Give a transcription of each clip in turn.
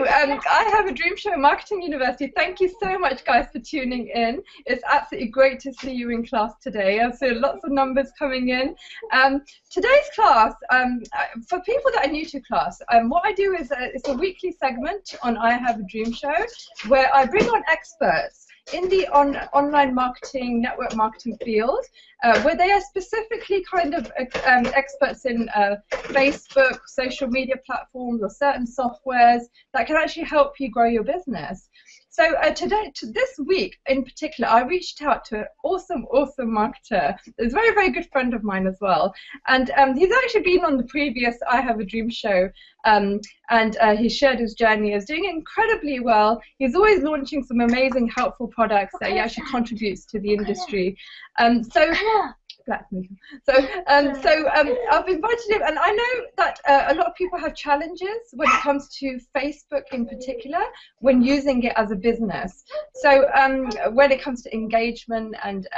I have a dream show, Marketing University. Thank you so much, guys, for tuning in. It's absolutely great to see you in class today. I've seen lots of numbers coming in. Today's class, for people that are new to class, what I do is it's a weekly segment on I Have a Dream Show, where I bring on experts in the online marketing, network marketing field, where they are specifically kind of experts in Facebook, social media platforms, or certain softwares that can actually help you grow your business. So this week in particular, I reached out to an awesome marketer. He's a very, very good friend of mine as well. And he's actually been on the previous I Have a Dream show, and he shared his journey. He's doing incredibly well. He's always launching some amazing, helpful products that he actually contributes to the industry. I've invited him, and I know that a lot of people have challenges when it comes to Facebook in particular when using it as a business. So when it comes to engagement and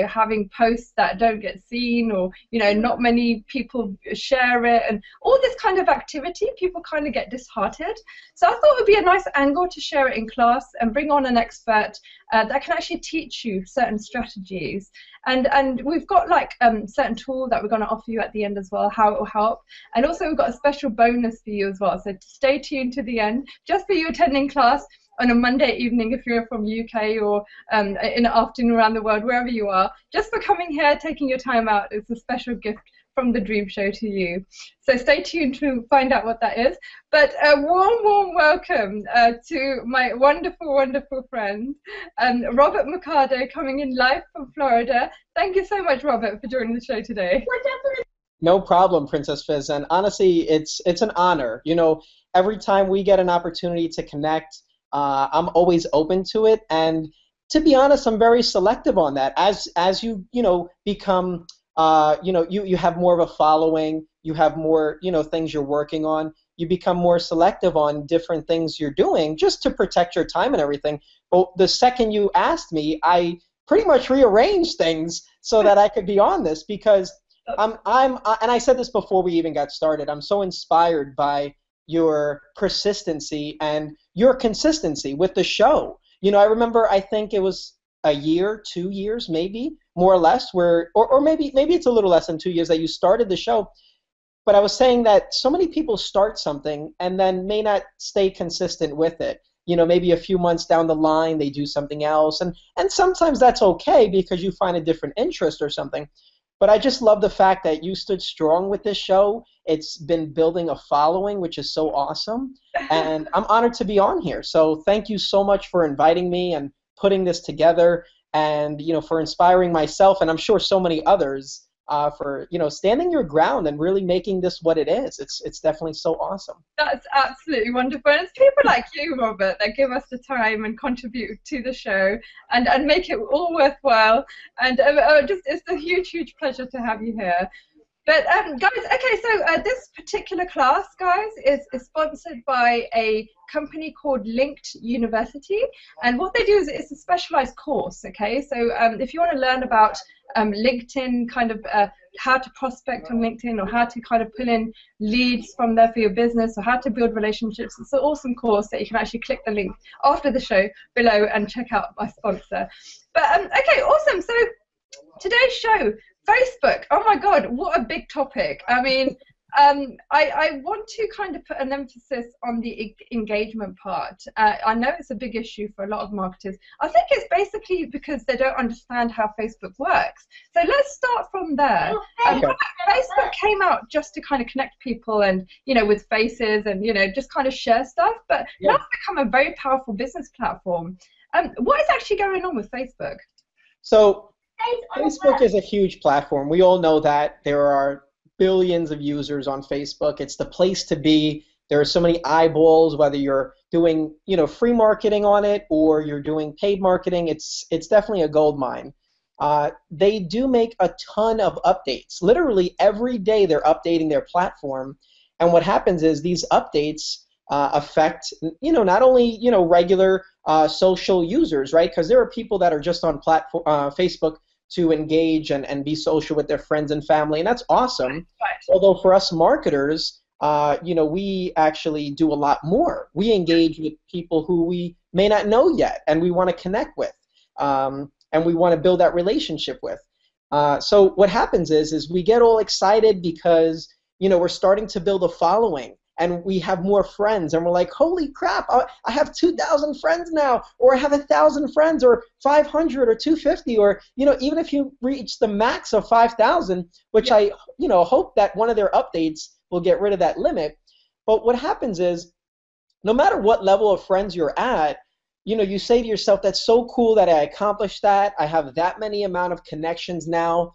having posts that don't get seen, or not many people share it, and all this kind of activity, people kind of get disheartened. So I thought it would be a nice angle to share it in class and bring on an expert that can actually teach you certain strategies. And we've got like certain tools that we're going to offer you at the end as well, how it will help. And also we've got a special bonus for you as well. So stay tuned to the end, just for you attending class on a Monday evening if you're from UK, or in the afternoon around the world, wherever you are. Just for coming here, taking your time out, it's a special gift from the Dream Show to you. So stay tuned to find out what that is. But a warm welcome to my wonderful friend, Robert Mercado, coming in live from Florida. Thank you so much, Robert, for joining the show today. No problem, Princess Fizz. And honestly, it's an honor. Every time we get an opportunity to connect, I'm always open to it. And to be honest, I'm very selective on that. As you become you have more of a following, you have more, things you're working on, you become more selective on different things you're doing just to protect your time and everything. But the second you asked me, I pretty much rearranged things so that I could be on this, because and I said this before we even got started, I'm so inspired by your persistency and your consistency with the show. I remember, I think it was a year, 2 years, maybe, more or less, or maybe it's a little less than 2 years that you started the show. But I was saying that so many people start something and then may not stay consistent with it. Maybe a few months down the line they do something else, and sometimes that's okay because you find a different interest or something. But I just love the fact that you stood strong with this show. It's been building a following, which is so awesome, and I'm honored to be on here. So thank you so much for inviting me and putting this together, and for inspiring myself, and I'm sure so many others, for standing your ground and really making this what it is. It's definitely so awesome. That's absolutely wonderful. And it's people like you, Robert, that give us the time and contribute to the show and make it all worthwhile. And it's a huge pleasure to have you here. But guys, okay, so this particular class, guys, is sponsored by a company called Linked University, and what they do is it's a specialized course, okay? So if you want to learn about LinkedIn, kind of how to prospect on LinkedIn, or how to kind of pull in leads from there for your business, or how to build relationships, it's an awesome course that you can actually click the link after the show below and check out my sponsor. But okay, awesome. So today's show, Facebook. Oh my God, what a big topic. I mean, I want to kind of put an emphasis on the engagement part. I know it's a big issue for a lot of marketers. I think it's basically because they don't understand how Facebook works. So let's start from there. Facebook came out just to kind of connect people and, with faces and, just kind of share stuff. But now it's become a very powerful business platform. What is actually going on with Facebook? So Facebook is a huge platform. We all know that. There are billions of users on Facebook. It's the place to be. There are so many eyeballs, whether you're doing free marketing on it or you're doing paid marketing. It's definitely a gold mine. They do make a ton of updates. Literally every day they're updating their platform. And what happens is these updates affect not only regular social users, right? Because there are people that are just on Facebook to engage and be social with their friends and family, and that's awesome. Right. Although for us marketers, we actually do a lot more. We engage with people who we may not know yet, and we want to connect with, and we want to build that relationship with. So what happens is we get all excited because we're starting to build a following, and we have more friends, and we're like, holy crap, I have 2,000 friends now, or I have 1,000 friends, or 500, or 250, or even if you reach the max of 5,000, which I hope that one of their updates will get rid of that limit. But what happens is, no matter what level of friends you're at, you say to yourself, that's so cool that I accomplished that. I have that many amount of connections now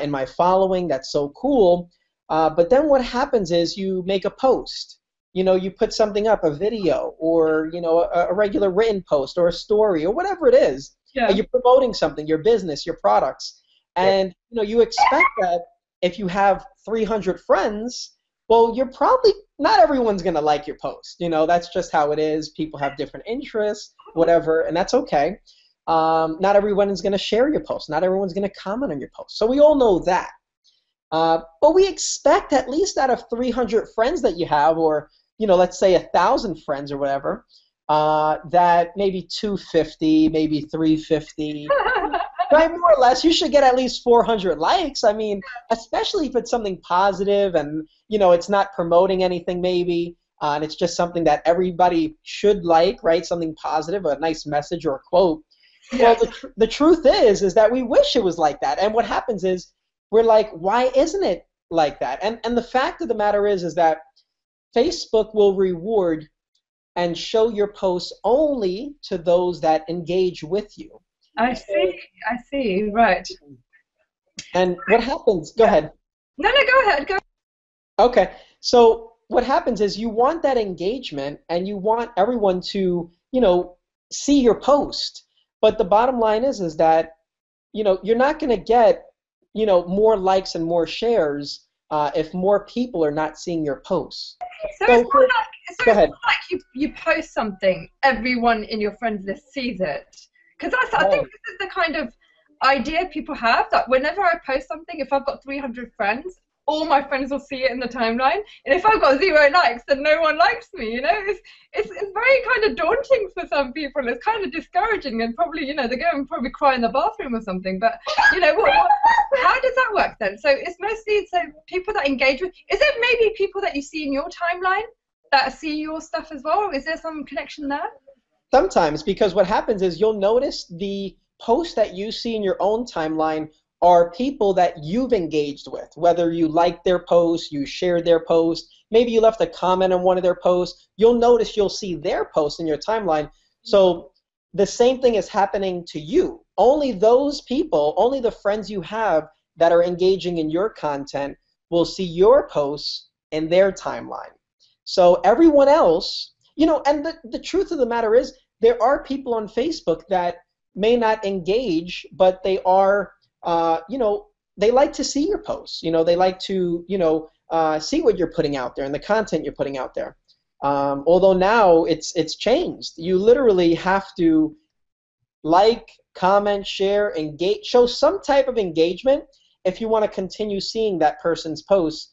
in my following. That's so cool. But then what happens is you make a post. You put something up, a video, or a regular written post, or a story, or whatever it is. Yeah. You're promoting something, your business, your products, and you expect that if you have 300 friends, well, you're probably not everyone's going to like your post. That's just how it is. People have different interests, whatever, and that's okay. Not everyone is going to share your post. Not everyone's going to comment on your post. So we all know that. But we expect, at least out of 300 friends that you have, or let's say 1,000 friends or whatever, that maybe 250, maybe 350, right, more or less, you should get at least 400 likes. I mean, especially if it's something positive and it's not promoting anything, maybe, and it's just something that everybody should like, right? Something positive, a nice message or a quote. Well, the truth is that we wish it was like that. And what happens is, we're like, why isn't it like that? And the fact of the matter is that Facebook will reward and show your posts only to those that engage with you. I see, right. And what happens, go ahead. No, go ahead, go. Okay, so what happens is you want that engagement, and you want everyone to, see your post. But the bottom line is that, you're not going to get more likes and more shares if more people are not seeing your posts. So it's not like you post something, everyone in your friends list sees it. Because I think this is the kind of idea people have, that whenever I post something, if I've got 300 friends, all my friends will see it in the timeline. And if I've got 0 likes, then no one likes me. It's very kind of daunting for some people. It's kind of discouraging, and probably they go and probably cry in the bathroom or something. But how does that work then? So it's mostly people that engage with. Is it maybe people that you see in your timeline that see your stuff as well? Is there some connection there? Sometimes, because what happens is you'll notice the posts that you see in your own timeline are people that you've engaged with, whether you liked their post, you shared their post, maybe you left a comment on one of their posts. You'll notice you'll see their post in your timeline. So the same thing is happening to you. Only those people, only the friends you have that are engaging in your content will see your posts in their timeline. So everyone else, and the truth of the matter is, there are people on Facebook that may not engage, but they are, they like to see your posts. They like to, see what you're putting out there and the content you're putting out there. Although now it's changed. You literally have to like, comment, share, engage, show some type of engagement if you want to continue seeing that person's posts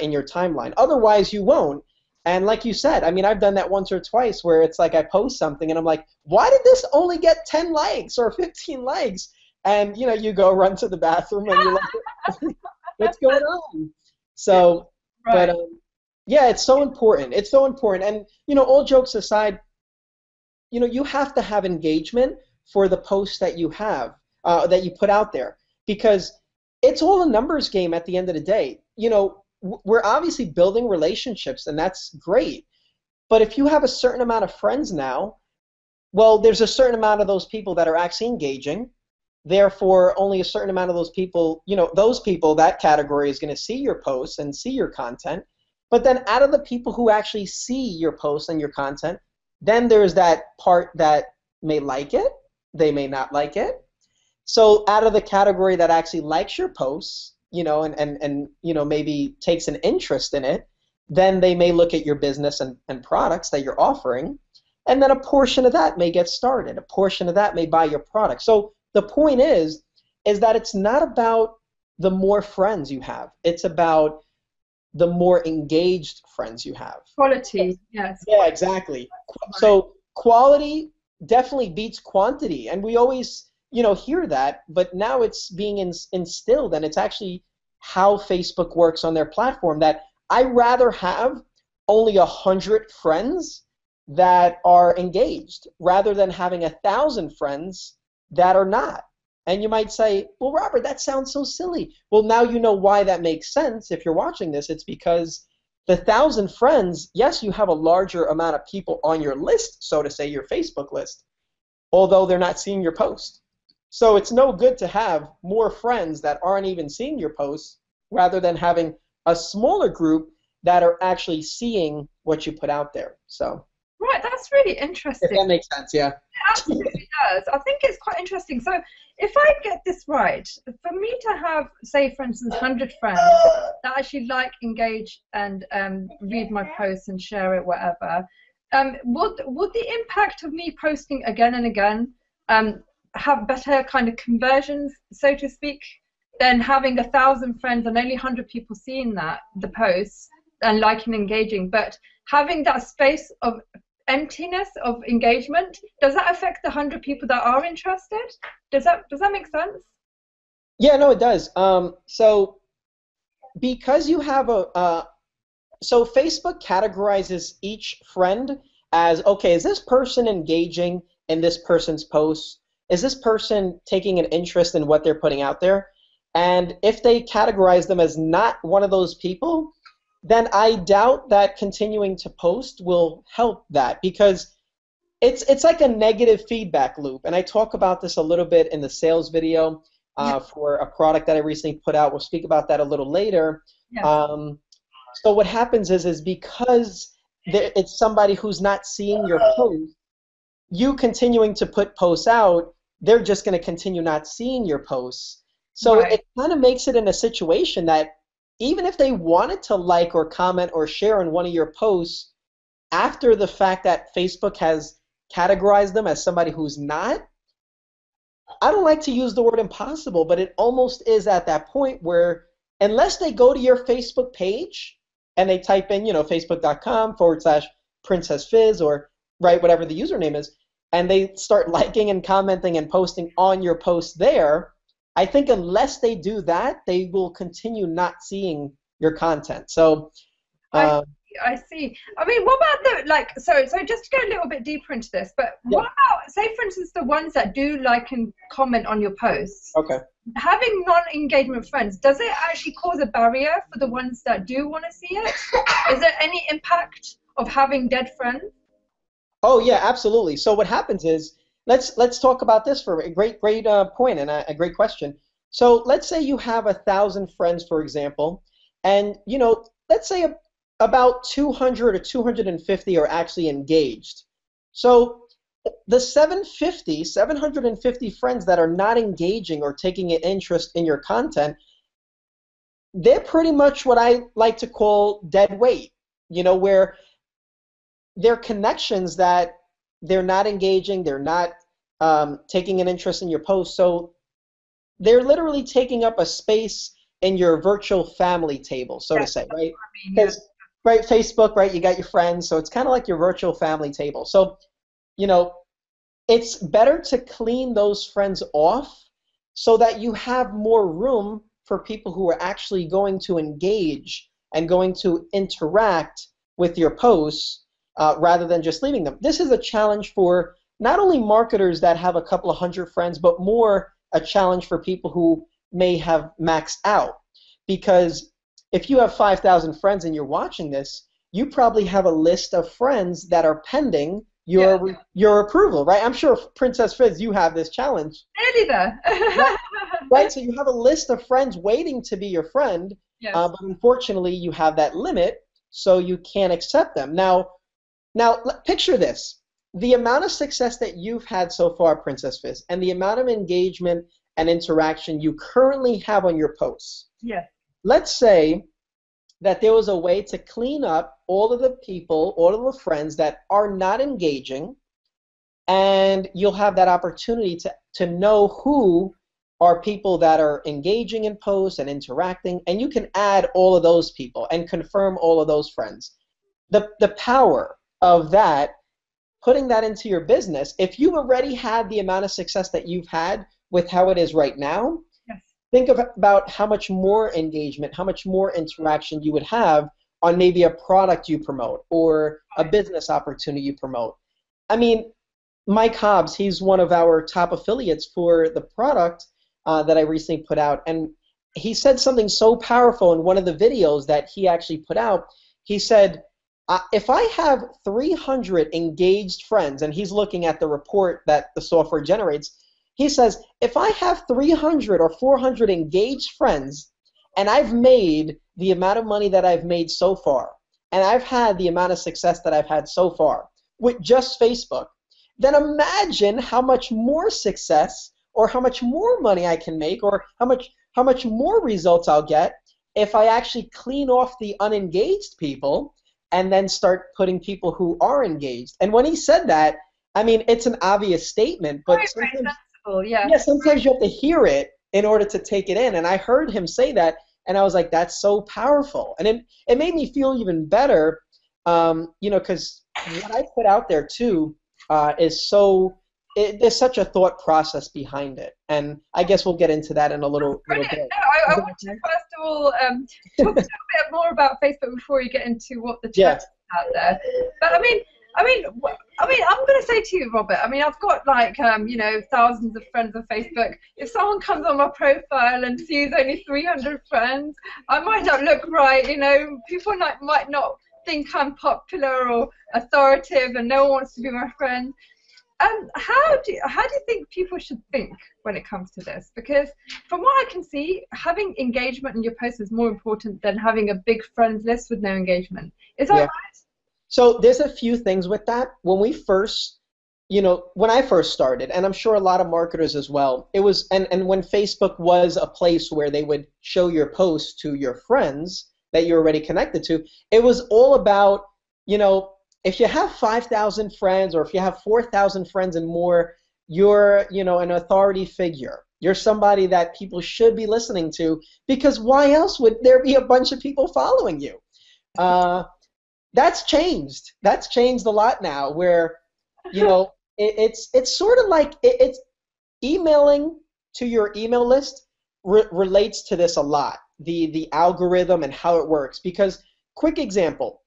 in your timeline. Otherwise, you won't. And like you said, I mean, I've done that once or twice where it's like I post something and I'm like, why did this only get 10 likes or 15 likes? And, you go run to the bathroom and you're like, what's going on? So, right. But yeah, it's so important. It's so important. And, all jokes aside, you have to have engagement for the posts that you have, that you put out there, because it's all a numbers game at the end of the day. We're obviously building relationships, and that's great. But if you have a certain amount of friends now, well, there's a certain amount of those people that are actually engaging. Therefore, only a certain amount of those people, that category is going to see your posts and see your content. But then out of the people who actually see your posts and your content, then there's that part that may like it, they may not like it. So out of the category that actually likes your posts, and maybe takes an interest in it, then they may look at your business and products that you're offering, and then a portion of that may get started. A portion of that may buy your product. So the point is that it's not about the more friends you have. It's about the more engaged friends you have. Quality, yes. Yeah, exactly. Right. So quality definitely beats quantity, and we always, hear that, but now it's being instilled, and it's actually how Facebook works on their platform. That I rather have only 100 friends that are engaged, rather than having 1,000 friends that are not. And you might say, well, Robert, that sounds so silly. Well, now you know why that makes sense. If you're watching this, it's because the 1,000 friends, yes, you have a larger amount of people on your list, so to say, your Facebook list, although they're not seeing your post. So it's no good to have more friends that aren't even seeing your posts, rather than having a smaller group that are actually seeing what you put out there. So, Right, that's really if interesting. that makes sense, yeah. It absolutely does. I think it's quite interesting. So if I get this right, for me to have, say, for instance, 100 friends that actually like, engage, and read my posts and share it, whatever, would the impact of me posting again and again have better kind of conversions, so to speak, than having 1,000 friends and only 100 people seeing the posts and liking and engaging, but having that space of emptiness of engagement? Does that affect the 100 people that are interested? Does that make sense? Yeah, no, it does. So because you have so Facebook categorizes each friend as, okay, is this person engaging in this person's posts? Is this person taking an interest in what they're putting out there? And if they categorize them as not one of those people, then I doubt that continuing to post will help that, because it's like a negative feedback loop. And I talk about this a little bit in the sales video Yeah. for a product that I recently put out. We'll speak about that a little later. Yeah. So what happens is because it's somebody who's not seeing your post, you continuing to put posts out, they're just going to continue not seeing your posts. So Right. it kind of makes it in a situation that even if they wanted to like or comment or share on one of your posts, after the fact that Facebook has categorized them as somebody who's not, I don't like to use the word impossible, but it almost is at that point where unless they go to your Facebook page and they type in, facebook.com/Princess Fizz, or right, whatever the username is, and they start liking and commenting and posting on your post there, I think unless they do that, they will continue not seeing your content. So, I uh, I see. I mean, what about so just to go a little bit deeper into this, but yeah, what about, say, for instance, the ones that do like and comment on your posts? okay. Having non-engagement friends, does it actually cause a barrier for the ones that do want to see it? Is there any impact of having dead friends? Oh yeah, absolutely. So what happens is, let's talk about this for a great point and a great question. So let's say you have 1,000 friends, for example, and let's say about 200 or 250 are actually engaged. So the 750 friends that are not engaging or taking an interest in your content, they're pretty much what I like to call dead weight. Where they're connections that they're not engaging, they're not taking an interest in your post. So they're literally taking up a space in your virtual family table, so to Yes, say, that's right? what I mean, yeah. Because, right, Facebook, right, you got your friends, so it's kind of like your virtual family table. So, you know, it's better to clean those friends off so that you have more room for people who are actually going to engage and going to interact with your posts, rather than just leaving them. This is a challenge for not only marketers that have a couple of hundred friends, but more a challenge for people who may have maxed out. Because if you have 5,000 friends and you're watching this, you probably have a list of friends that are pending Yeah, your approval, right? I'm sure, Princess Fizz, you have this challenge. nearly there. Right, right? So you have a list of friends waiting to be your friend, Yes. but unfortunately you have that limit, so you can't accept them. Now, picture this. The amount of success that you've had so far, Princess Fizz, and the amount of engagement and interaction you currently have on your posts. Yes. Let's say that there was a way to clean up all of the people, all of the friends that are not engaging, and you'll have that opportunity to know who are people that are engaging in posts and interacting, and you can add all of those people and confirm all of those friends. The power of that, putting that into your business, if you've already had the amount of success that you've had with how it is right now, Yes. think about how much more engagement, how much more interaction you would have on maybe a product you promote or a business opportunity you promote. I mean, Mike Hobbs, he's one of our top affiliates for the product that I recently put out, and he said something so powerful in one of the videos that he actually put out. He said, if I have 300 engaged friends, and he's looking at the report that the software generates, he says, if I have 300 or 400 engaged friends, and I've made the amount of money that I've made so far, and I've had the amount of success that I've had so far with just Facebook, then imagine how much more success or how much more money I can make or how much more results I'll get if I actually clean off the unengaged people and then start putting people who are engaged. And when he said that, I mean, it's an obvious statement, but Very sensible, yeah. yeah, sometimes you have to hear it in order to take it in. And I heard him say that, and I was like, that's so powerful. And it made me feel even better, because what I put out there too is there's such a thought process behind it. And I guess we'll get into that in a little bit. No, I want to first of all talk a little bit more about Facebook before you get into what the chat is out there. But I mean, I'm going to say to you, Robert, I mean, I've got like, thousands of friends on Facebook. If someone comes on my profile and sees only 300 friends, I might not look right, people might not think I'm popular or authoritative and no one wants to be my friend. How do you think people should think when it comes to this? Because from what I can see, having engagement in your posts is more important than having a big friends list with no engagement. Is that right? So there's a few things with that. When I first started, and I'm sure a lot of marketers as well, it was, and when Facebook was a place where they would show your posts to your friends that you're already connected to, it was all about, if you have 5,000 friends or if you have 4,000 friends and more, you're, an authority figure. You're somebody that people should be listening to, because why else would there be a bunch of people following you? That's changed. That's changed a lot now, where, it's sort of like it's emailing to your email list relates to this a lot, the algorithm and how it works. Because, quick example,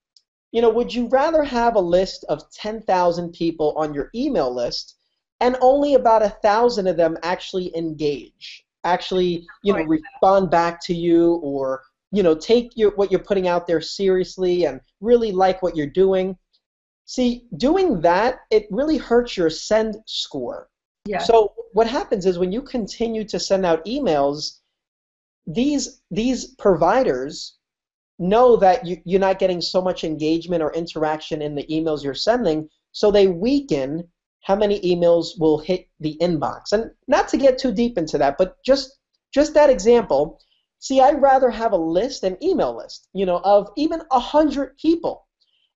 would you rather have a list of 10,000 people on your email list and only about 1,000 of them actually engage, respond back to you, or take what you're putting out there seriously and really like what you're doing? See, doing that, it really hurts your send score. Yeah. So what happens is when you continue to send out emails, these providers know that you're not getting so much engagement or interaction in the emails you're sending, so they weaken how many emails will hit the inbox. And not to get too deep into that, but just that example, see, I'd rather have a list, an email list, of even 100 people.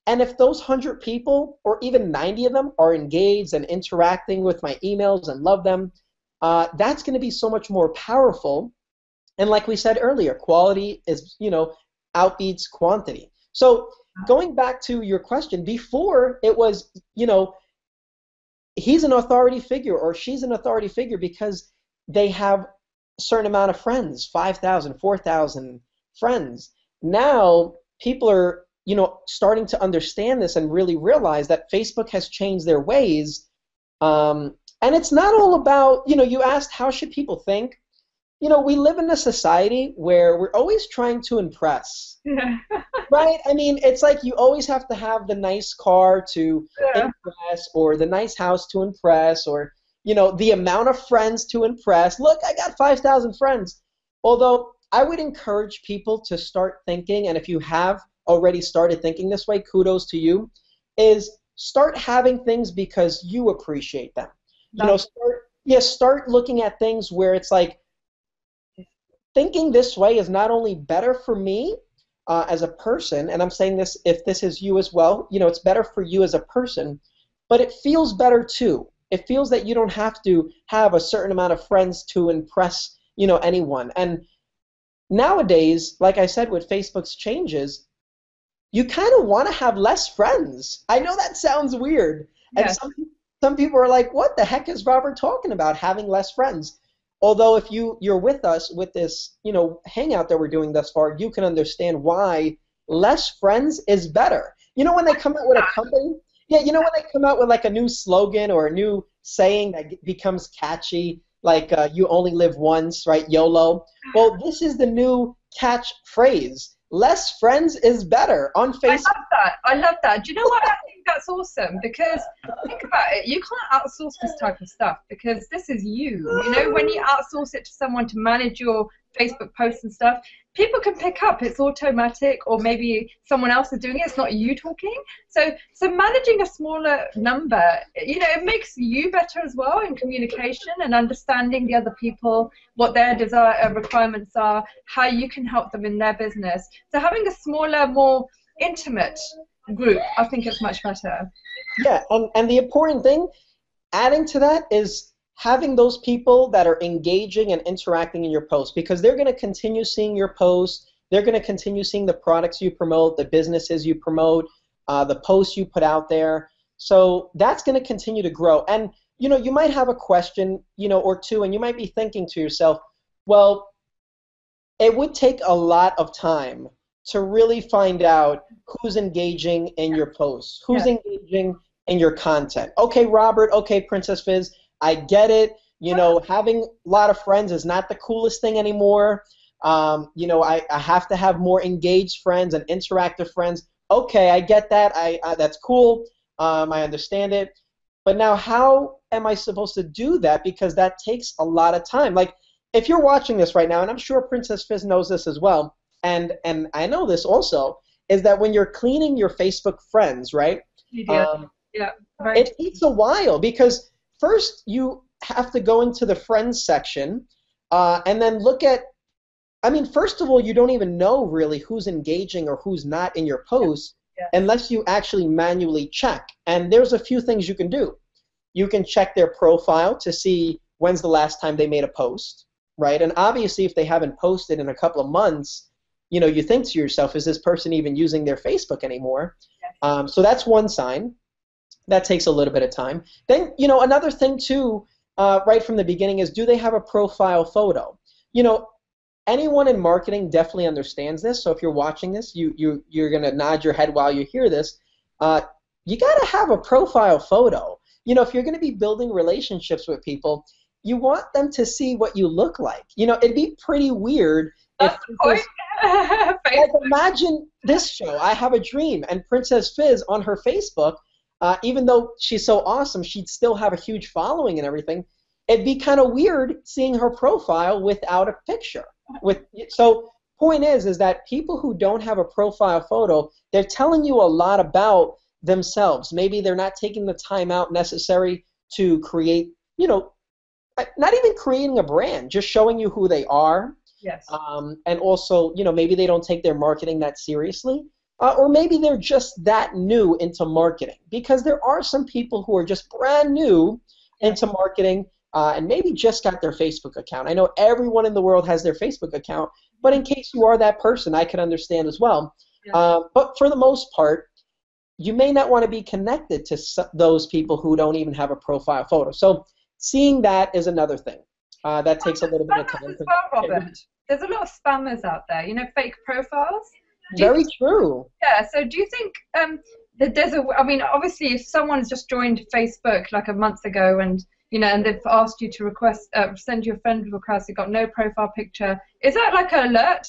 And if those 100 people, or even 90 of them, are engaged and interacting with my emails and love them, that's going to be so much more powerful. And like we said earlier, quality is, outbeats quantity. So going back to your question, before it was, he's an authority figure or she's an authority figure because they have a certain amount of friends, 5,000, 4,000 friends. Now people are, starting to understand this and really realize that Facebook has changed their ways. And it's not all about, you asked how should people think. We live in a society where we're always trying to impress, right? I mean, it's like you always have to have the nice car to impress, or the nice house to impress, or, the amount of friends to impress. Look, I got 5,000 friends. Although I would encourage people to start thinking, and if you have already started thinking this way, kudos to you, is start having things because you appreciate them. Start looking at things where it's like, thinking this way is not only better for me as a person, and I'm saying this if this is you as well, it's better for you as a person, but it feels better too. It feels that you don't have to have a certain amount of friends to impress, anyone. And nowadays, like I said, with Facebook's changes, you kind of want to have less friends. I know that sounds weird. And Yes. some people are like, what the heck is Robert talking about, having less friends? Although if you're with us with this, hangout that we're doing thus far, you can understand why less friends is better. When they come out with a company, yeah, when they come out with like a new slogan or a new saying that becomes catchy, like you only live once, right? YOLO. Well, this is the new catchphrase. Less friends is better on Facebook. I love that. I love that. Do you know what? I think that's awesome because think about it. You can't outsource this type of stuff because this is you. When you outsource it to someone to manage your Facebook posts and stuff, people can pick up it's automatic, or maybe someone else is doing it. It's not you talking. So managing a smaller number, it makes you better as well in communication and understanding the other people, what their desire requirements are, how you can help them in their business. So having a smaller, more intimate group, I think it's much better. Yeah, and the important thing, adding to that, is having those people that are engaging and interacting in your posts, because they're going to continue seeing your posts. They're going to continue seeing the products you promote, the businesses you promote, the posts you put out there. So that's going to continue to grow. And you might have a question, or two, and you might be thinking to yourself, well, it would take a lot of time to really find out who's engaging in your posts, who's engaging in your content. Okay, Robert, okay, Princess Fizz, I get it. Having a lot of friends is not the coolest thing anymore. I have to have more engaged friends and interactive friends. Okay, I get that. That's cool. I understand it. But now how am I supposed to do that? Because that takes a lot of time. Like, if you're watching this right now, and I'm sure Princess Fizz knows this as well, and I know this also, is that when you're cleaning your Facebook friends, right? Yeah, right. It takes a while because first you have to go into the friends section and then look at, first of all, you don't even know really who's engaging or who's not in your posts unless you actually manually check. And there's a few things you can do. You can check their profile to see when's the last time they made a post, right? And obviously if they haven't posted in a couple of months, you think to yourself, is this person even using their Facebook anymore? So that's one sign. That takes a little bit of time. Then, another thing too, right from the beginning, is, do they have a profile photo? Anyone in marketing definitely understands this. So if you're watching this, you're gonna nod your head while you hear this. You gotta have a profile photo. If you're gonna be building relationships with people, you want them to see what you look like. It'd be pretty weird if like, imagine this show, I Have a Dream, and Princess Fizz on her Facebook. Even though she's so awesome, she'd still have a huge following and everything. It'd be kind of weird seeing her profile without a picture. So point is that people who don't have a profile photo, they're telling you a lot about themselves. Maybe they're not taking the time out necessary to create, not even creating a brand, just showing you who they are. Yes. And also, maybe they don't take their marketing that seriously. Or maybe they're just that new into marketing, because there are some people who are just brand new into marketing and maybe just got their Facebook account. I know everyone in the world has their Facebook account, but in case you are that person, I can understand as well. But for the most part, you may not want to be connected to those people who don't even have a profile photo. So seeing that is another thing. That takes a little bit of time. As well, Robert. There's a lot of spammers out there, fake profiles. Very true. Yeah, so do you think that there's obviously if someone's just joined Facebook like a month ago and, and they've asked you to send you a friend request, you've got no profile picture, is that like an alert?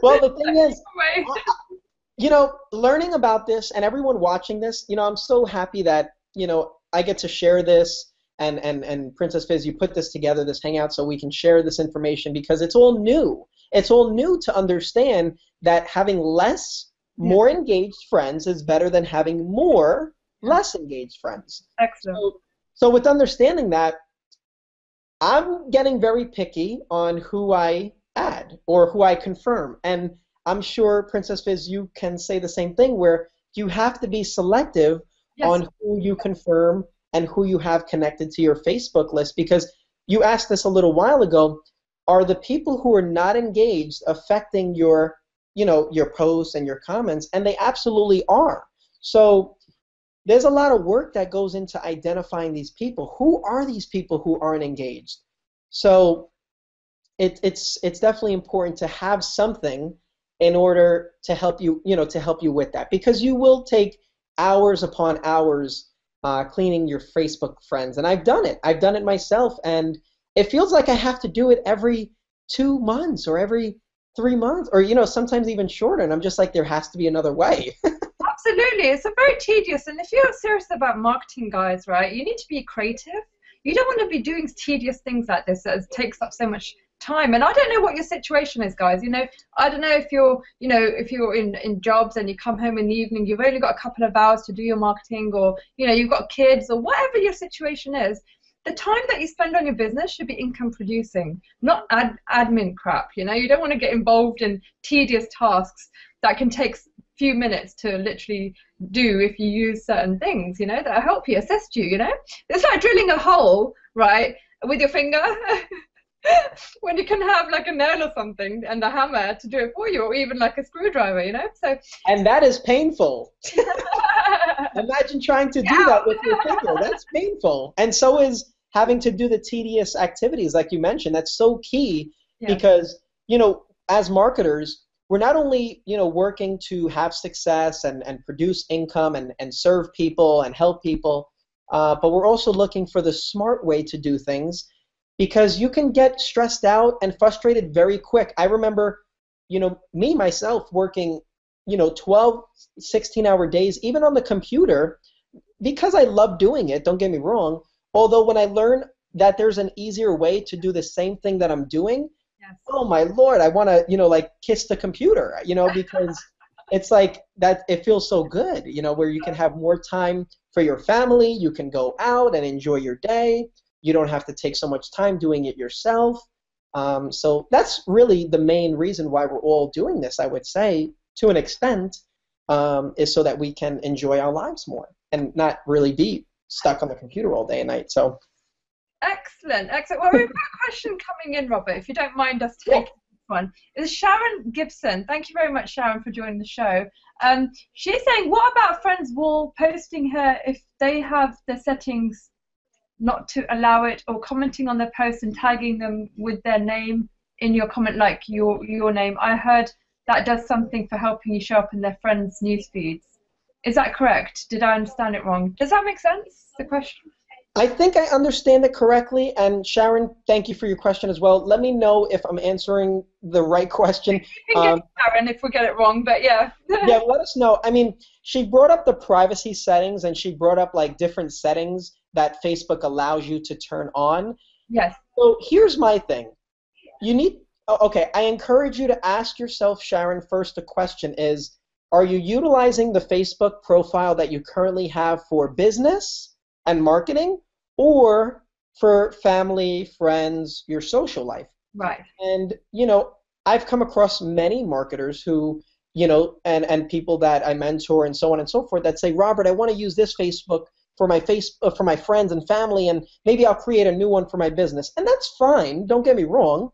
Well, the thing is, learning about this and everyone watching this, I'm so happy that, I get to share this and Princess Fizz, you put this together, this hangout, so we can share this information because it's all new. It's all new to understand that having less, more engaged friends is better than having more, less engaged friends. Excellent. So with understanding that, I'm getting very picky on who I add or who I confirm. And I'm sure, Princess Fizz, you can say the same thing, where you have to be selective on who you confirm and who you have connected to your Facebook list, because you asked this a little while ago, are the people who are not engaged affecting your, your posts and your comments? And they absolutely are. So there's a lot of work that goes into identifying these people. Who are these people who aren't engaged? So it's definitely important to have something in order to help you, to help you with that, because you will take hours upon hours cleaning your Facebook friends. And I've done it. I've done it myself, and it feels like I have to do it every 2 months or every 3 months, or sometimes even shorter. And I'm just like, there has to be another way. Absolutely, it's a very tedious. And if you're serious about marketing, guys, right, you need to be creative. You don't want to be doing tedious things like this that takes up so much time. And I don't know what your situation is, guys. I don't know if you're, if you're in jobs and you come home in the evening, you've only got a couple of hours to do your marketing, or you've got kids, or whatever your situation is. The time that you spend on your business should be income producing, not admin crap. You don't want to get involved in tedious tasks that can take few minutes to literally do if you use certain things, that help you, assist you. It's like drilling a hole, right, with your finger. When you can have like a nail or something and a hammer to do it for you, or even like a screwdriver, So. And that is painful. Imagine trying to do that with your finger. That's painful. And so is having to do the tedious activities, like you mentioned. That's so key, because as marketers, we're not only working to have success and produce income and serve people and help people, but we're also looking for the smart way to do things, because you can get stressed out and frustrated very quick. I remember, me myself working, 12, 16-hour days, even on the computer, because I love doing it, don't get me wrong. Although when I learned that there's an easier way to do the same thing that I'm doing, oh my Lord, I want to, like kiss the computer, because it's like that, it feels so good, where you can have more time for your family, you can go out and enjoy your day. You don't have to take so much time doing it yourself. So that's really the main reason why we're all doing this, I would say, to an extent, is so that we can enjoy our lives more and not really be stuck on the computer all day and night. So. Excellent, excellent. Well, we've got a question coming in, Robert, if you don't mind us taking this one. It's Sharon Gibson. Thank you very much, Sharon, for joining the show. She's saying, what about friends wall posting her if they have the settings not to allow it, or commenting on their posts and tagging them with their name in your comment, like your name? I heard that does something for helping you show up in their friends' news feeds. Is that correct? Did I understand it wrong? Does that make sense, the question? I think I understand it correctly, and Sharon, thank you for your question as well. Let me know if I'm answering the right question. You can get Sharon if we get it wrong, but yeah. Yeah, let us know. I mean, she brought up the privacy settings, and she brought up like different settings that Facebook allows you to turn on. Yes. So here's my thing. Okay, I encourage you to ask yourself, Sharon, first the question is, are you utilizing the Facebook profile that you currently have for business and marketing, or for family, friends, your social life? Right. And, I've come across many marketers who, and people that I mentor and so on and so forth that say, Robert, I want to use this Facebook for my friends and family, and maybe I'll create a new one for my business. And that's fine, don't get me wrong,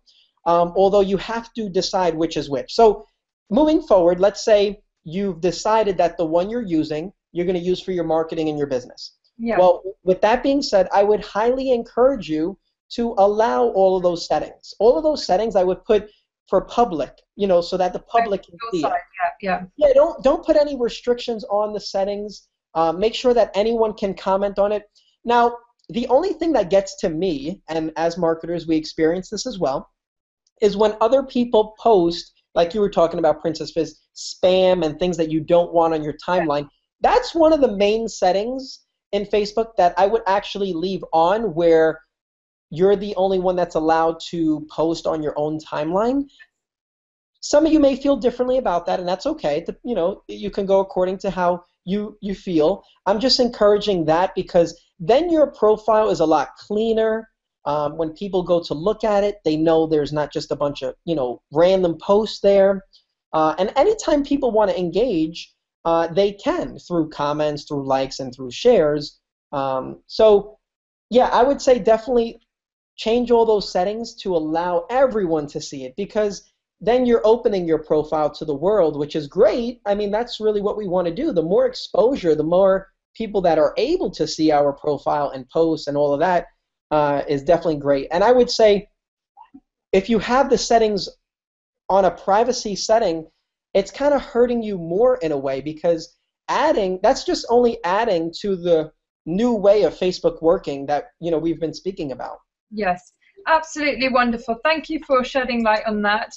although you have to decide which is which. So moving forward, let's say you've decided that the one you're using, you're going to use for your marketing and your business. Yeah. Well, with that being said, I would highly encourage you to allow all of those settings. All of those settings I would put for public, so that the public can see it. Yeah. Yeah, don't put any restrictions on the settings. Make sure that anyone can comment on it. Now, the only thing that gets to me, and as marketers we experience this as well, is when other people post, like you were talking about, Princess Fizz, spam and things that you don't want on your timeline. That's one of the main settings in Facebook that I would actually leave on, where you're the only one that's allowed to post on your own timeline. Some of you may feel differently about that, and that's okay. You can go according to how you feel. I'm just encouraging that, because then your profile is a lot cleaner. When people go to look at it, they know there's not just a bunch of random posts there. And anytime people want to engage, they can, through comments, through likes, and through shares. So yeah, I would say definitely change all those settings to allow everyone to see it, because then you're opening your profile to the world, which is great. I mean, that's really what we want to do. The more exposure, the more people that are able to see our profile and posts and all of that is definitely great. And I would say if you have the settings on a privacy setting, it's kind of hurting you more in a way, because that's just only adding to the new way of Facebook working that we've been speaking about. Yes, absolutely wonderful. Thank you for shedding light on that.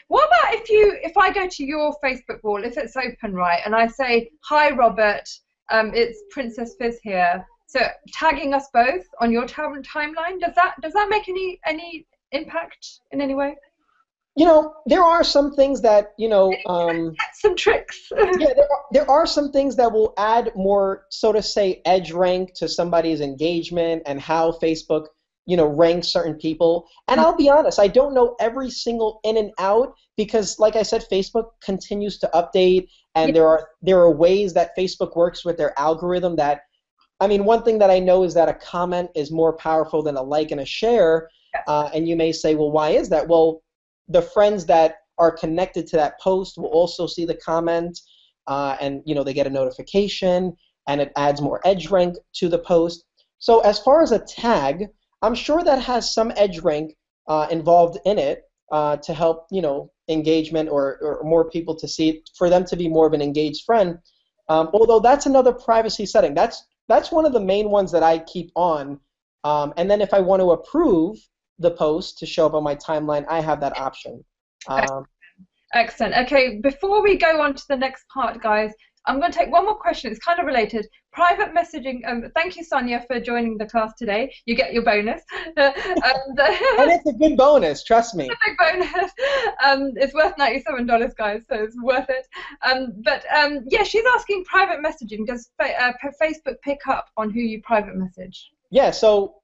What about if I go to your Facebook wall, if it's open, right, and I say, "Hi, Robert, it's Princess Fizz here." So tagging us both on your timeline, does that make any impact in any way? There are some things that some tricks. yeah, there are some things that will add more, so to say, edge rank to somebody's engagement and how Facebook rank certain people. And I'll be honest, I don't know every single in and out, because like I said, Facebook continues to update, and there are ways that Facebook works with their algorithm that, I mean, one thing that I know is that a comment is more powerful than a like and a share. And you may say, well, why is that? Well, the friends that are connected to that post will also see the comment, and they get a notification, and it adds more edge rank to the post. So as far as a tag, I'm sure that has some edge rank involved in it to help, engagement or more people to see it, for them to be more of an engaged friend. Although that's another privacy setting. That's one of the main ones that I keep on. And then if I want to approve the post to show up on my timeline, I have that option. Excellent. Okay, before we go on to the next part, guys, I'm going to take one more question. It's kind of related. Private messaging. Thank you, Sonia, for joining the class today. You get your bonus. And it's a good bonus, trust me. It's a big bonus. It's worth $97, guys, so it's worth it. Yeah, she's asking private messaging. Does Facebook pick up on who you private message? Yeah, so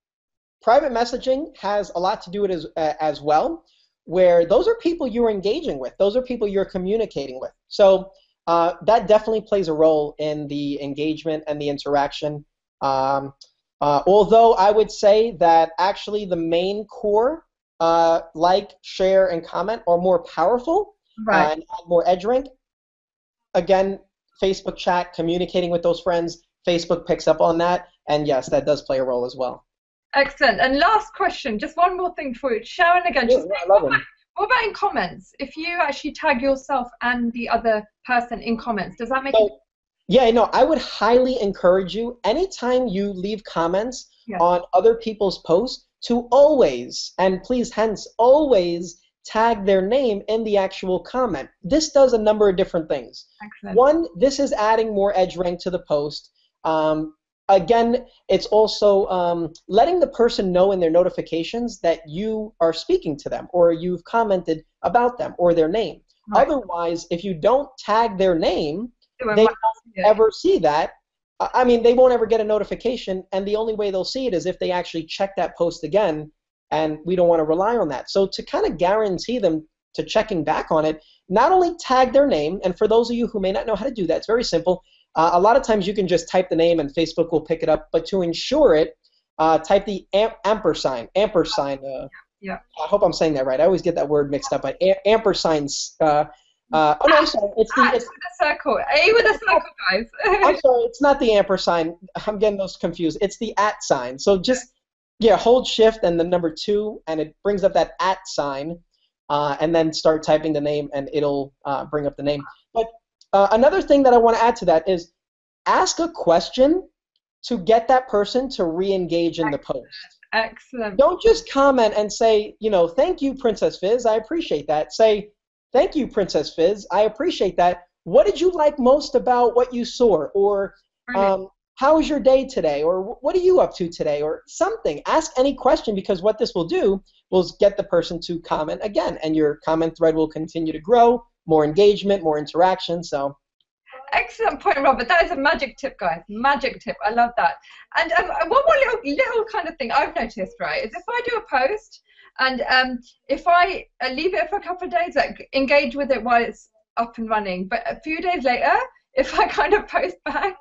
private messaging has a lot to do with it as well, where those are people you're engaging with. Those are people you're communicating with. So that definitely plays a role in the engagement and the interaction. Although I would say that actually the main core, like, share, and comment, are more powerful, right, and add more edge rank. Again, Facebook chat, communicating with those friends, Facebook picks up on that, and yes, that does play a role as well. Excellent. And last question, just one more thing for you. Sharon, again, what about in comments? If you actually tag yourself and the other person in comments, does that make it? Yeah, no, I would highly encourage you, anytime you leave comments on other people's posts, to always, and please hence always, tag their name in the actual comment. This does a number of different things. Excellent. One, this is adding more edge rank to the post. Again, it's also letting the person know in their notifications that you are speaking to them, or you've commented about them, or their name. Right. Otherwise, if you don't tag their name, they won't ever see that. I mean, they won't ever get a notification, and the only way they'll see it is if they actually check that post again, and we don't want to rely on that. So to kind of guarantee them to checking back on it, not only tag their name, and for those of you who may not know how to do that, it's very simple. A lot of times you can just type the name and Facebook will pick it up, but to ensure it, type the ampersand. Yeah. I hope I'm saying that right. I always get that word mixed up. But ampersands. Oh no, I'm sorry. It's with a circle. A with a circle, guys. I'm sorry. It's not the ampersand. I'm getting those confused. It's the @ sign. So just hold Shift and the number 2, and it brings up that @ sign, and then start typing the name, and it'll bring up the name. But another thing that I want to add to that is ask a question to get that person to re-engage in the post. Excellent. Don't just comment and say, thank you, Princess Fizz, I appreciate that. Say, thank you, Princess Fizz, I appreciate that. What did you like most about what you saw? Or how was your day today? Or what are you up to today? Or something. Ask any question, because what this will do will get the person to comment again, and your comment thread will continue to grow. More engagement, more interaction. So, excellent point, Robert. That is a magic tip, guys. Magic tip. I love that. And one more little kind of thing I've noticed, right, is if I do a post and if I leave it for a couple of days, like engage with it while it's up and running, but a few days later, if I kind of post back,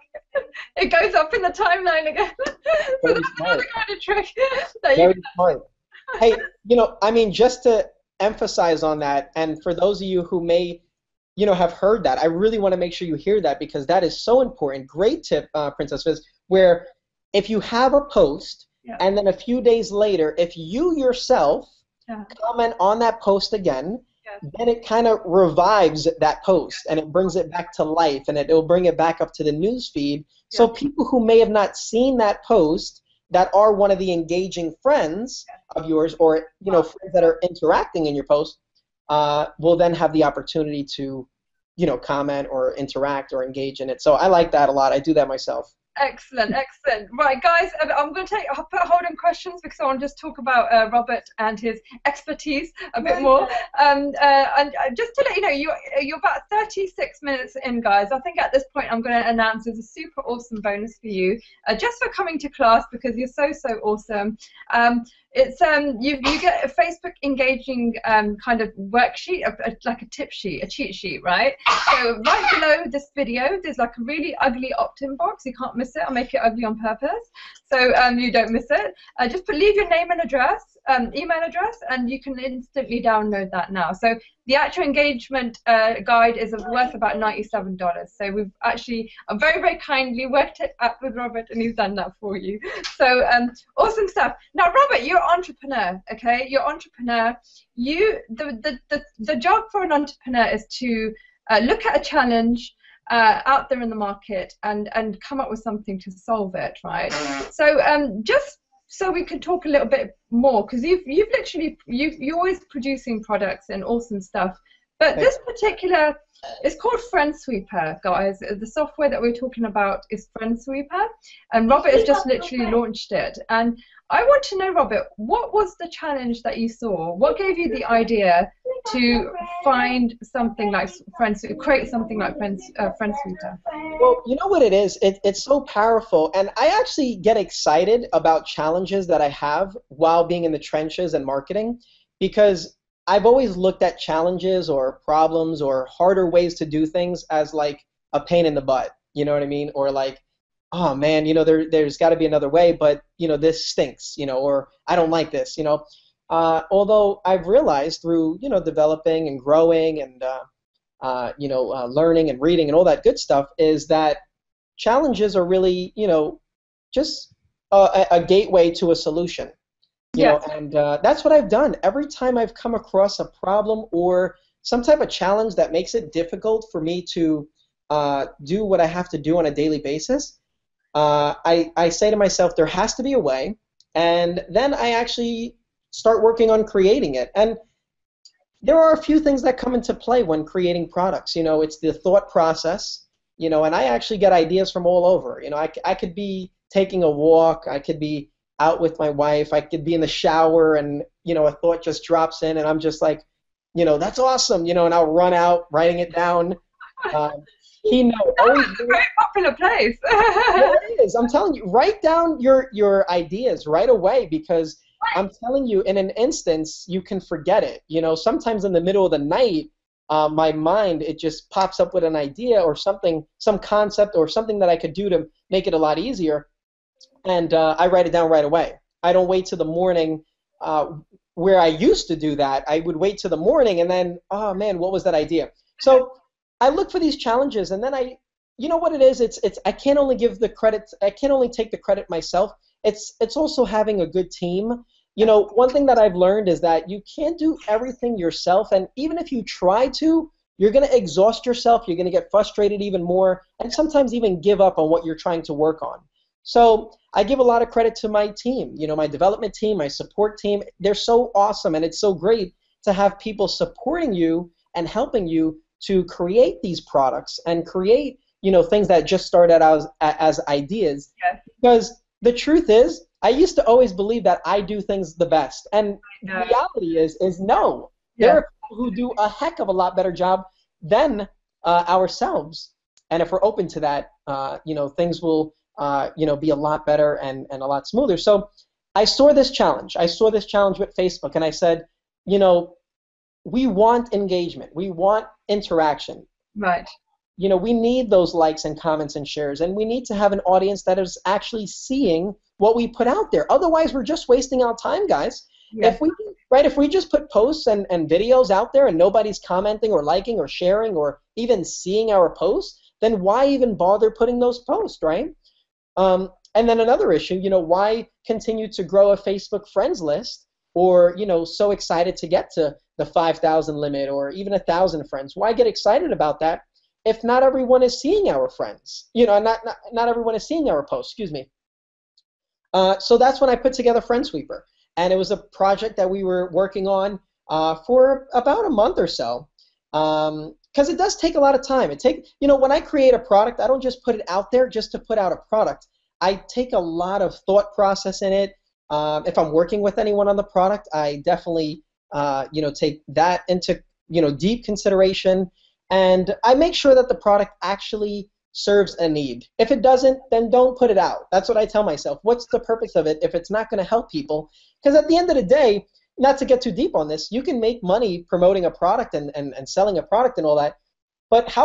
it goes up in the timeline again. So Very that's smart. another kind of trick that you Very smart. Hey, I mean, just to emphasize on that, and for those of you who may, have heard that, I really want to make sure you hear that because that is so important. Great tip, Princess Fizz, where if you have a post yeah, and then a few days later, if you yourself yeah, comment on that post again, yeah, then it kind of revives that post and it brings it back to life and it'll bring it back up to the news feed. yeah, So people who may have not seen that post that are one of the engaging friends of yours or friends that are interacting in your post will then have the opportunity to comment or interact or engage in it. So I like that a lot. I do that myself. excellent, excellent. Right, guys, I'm going to I'll put a hold on questions because I want to just talk about Robert and his expertise a bit more. And just to let you know, you're about 36 minutes in, guys. I think at this point I'm going to announce there's a super awesome bonus for you just for coming to class because you're so, so awesome. It's you get a Facebook engaging kind of worksheet, like a tip sheet, a cheat sheet, right? So right below this video, there's like a really ugly opt-in box. You can't miss it. I'll make it ugly on purpose, so you don't miss it. Just leave your name and address, email address, and you can instantly download that now. So the actual engagement guide is worth about $97. So we've actually very, very kindly worked it up with Robert, and he's done that for you. So awesome stuff. Now, Robert, you're an entrepreneur, okay? You're an entrepreneur. The job for an entrepreneur is to look at a challenge out there in the market and come up with something to solve it, right? So just so we can talk a little bit more, because you're always producing products and awesome stuff. But this particular, it's called Friendsweeper, guys. The software that we're talking about is Friendsweeper, and Robert has just literally launched it. And I want to know, Robert, what was the challenge that you saw? What gave you the idea to find something like create something like Friendsweeper? Well, you know what it is? It's so powerful, and I actually get excited about challenges that I have while being in the trenches and marketing, because I've always looked at challenges or problems or harder ways to do things as like a pain in the butt. You know what I mean? Or like, oh man, there's got to be another way, but this stinks, or I don't like this. Although I've realized through developing and growing and learning and reading and all that good stuff is that challenges are really, just a gateway to a solution. And that's what I've done. Every time I've come across a problem or some type of challenge that makes it difficult for me to do what I have to do on a daily basis, I say to myself, there has to be a way, and then I actually start working on creating it. And there are a few things that come into play when creating products. It's the thought process, and I actually get ideas from all over. I could be taking a walk, I could be out with my wife, I could be in the shower, and a thought just drops in, and I'm just like, that's awesome, and I'll run out writing it down. Always a very popular place. It is. I'm telling you, write down your ideas right away, because I'm telling you, in an instance, you can forget it. Sometimes in the middle of the night, my mind, it just pops up with an idea or something, some concept or something that I could do to make it a lot easier, and I write it down right away. I don't wait till the morning. Where I used to do that, I would wait till the morning and then, oh man, what was that idea? So I look for these challenges, and then you know what it is? It's I can't only give the credit. I can't only take the credit myself. It's also having a good team. One thing that I've learned is that you can't do everything yourself, and even if you try to, you're going to exhaust yourself. You're going to get frustrated even more, and sometimes even give up on what you're trying to work on. So I give a lot of credit to my team. My development team, my support team. They're so awesome, and it's so great to have people supporting you and helping you to create these products and create things that just started out as ideas. Yes. Because the truth is, I used to always believe that I do things the best, and the reality is no. There are people who do a heck of a lot better job than ourselves, and if we're open to that, things will be a lot better and a lot smoother. So I saw this challenge. With Facebook, and I said, we want engagement. We want interaction. Right. we need those likes and comments and shares, and we need to have an audience that is actually seeing what we put out there. Otherwise, we're just wasting our time, guys. Yeah. If we just put posts and videos out there and nobody's commenting or liking or sharing or even seeing our posts, then why even bother putting those posts, right? And then another issue, why continue to grow a Facebook friends list or, so excited to get to the 5,000 limit or even 1,000 friends? Why get excited about that if not everyone is seeing our friends? Not everyone is seeing our posts, excuse me. So that's when I put together FriendSweeper. And it was a project that we were working on for about a month or so. Because it does take a lot of time. When I create a product, I don't just put it out there just to put out a product. I take a lot of thought process in it. If I'm working with anyone on the product, I definitely take that into deep consideration, and I make sure that the product actually serves a need. If it doesn't, then don't put it out. That's what I tell myself. What's the purpose of it if it's not going to help people? Because at the end of the day, not to get too deep on this, you can make money promoting a product and selling a product and all that, but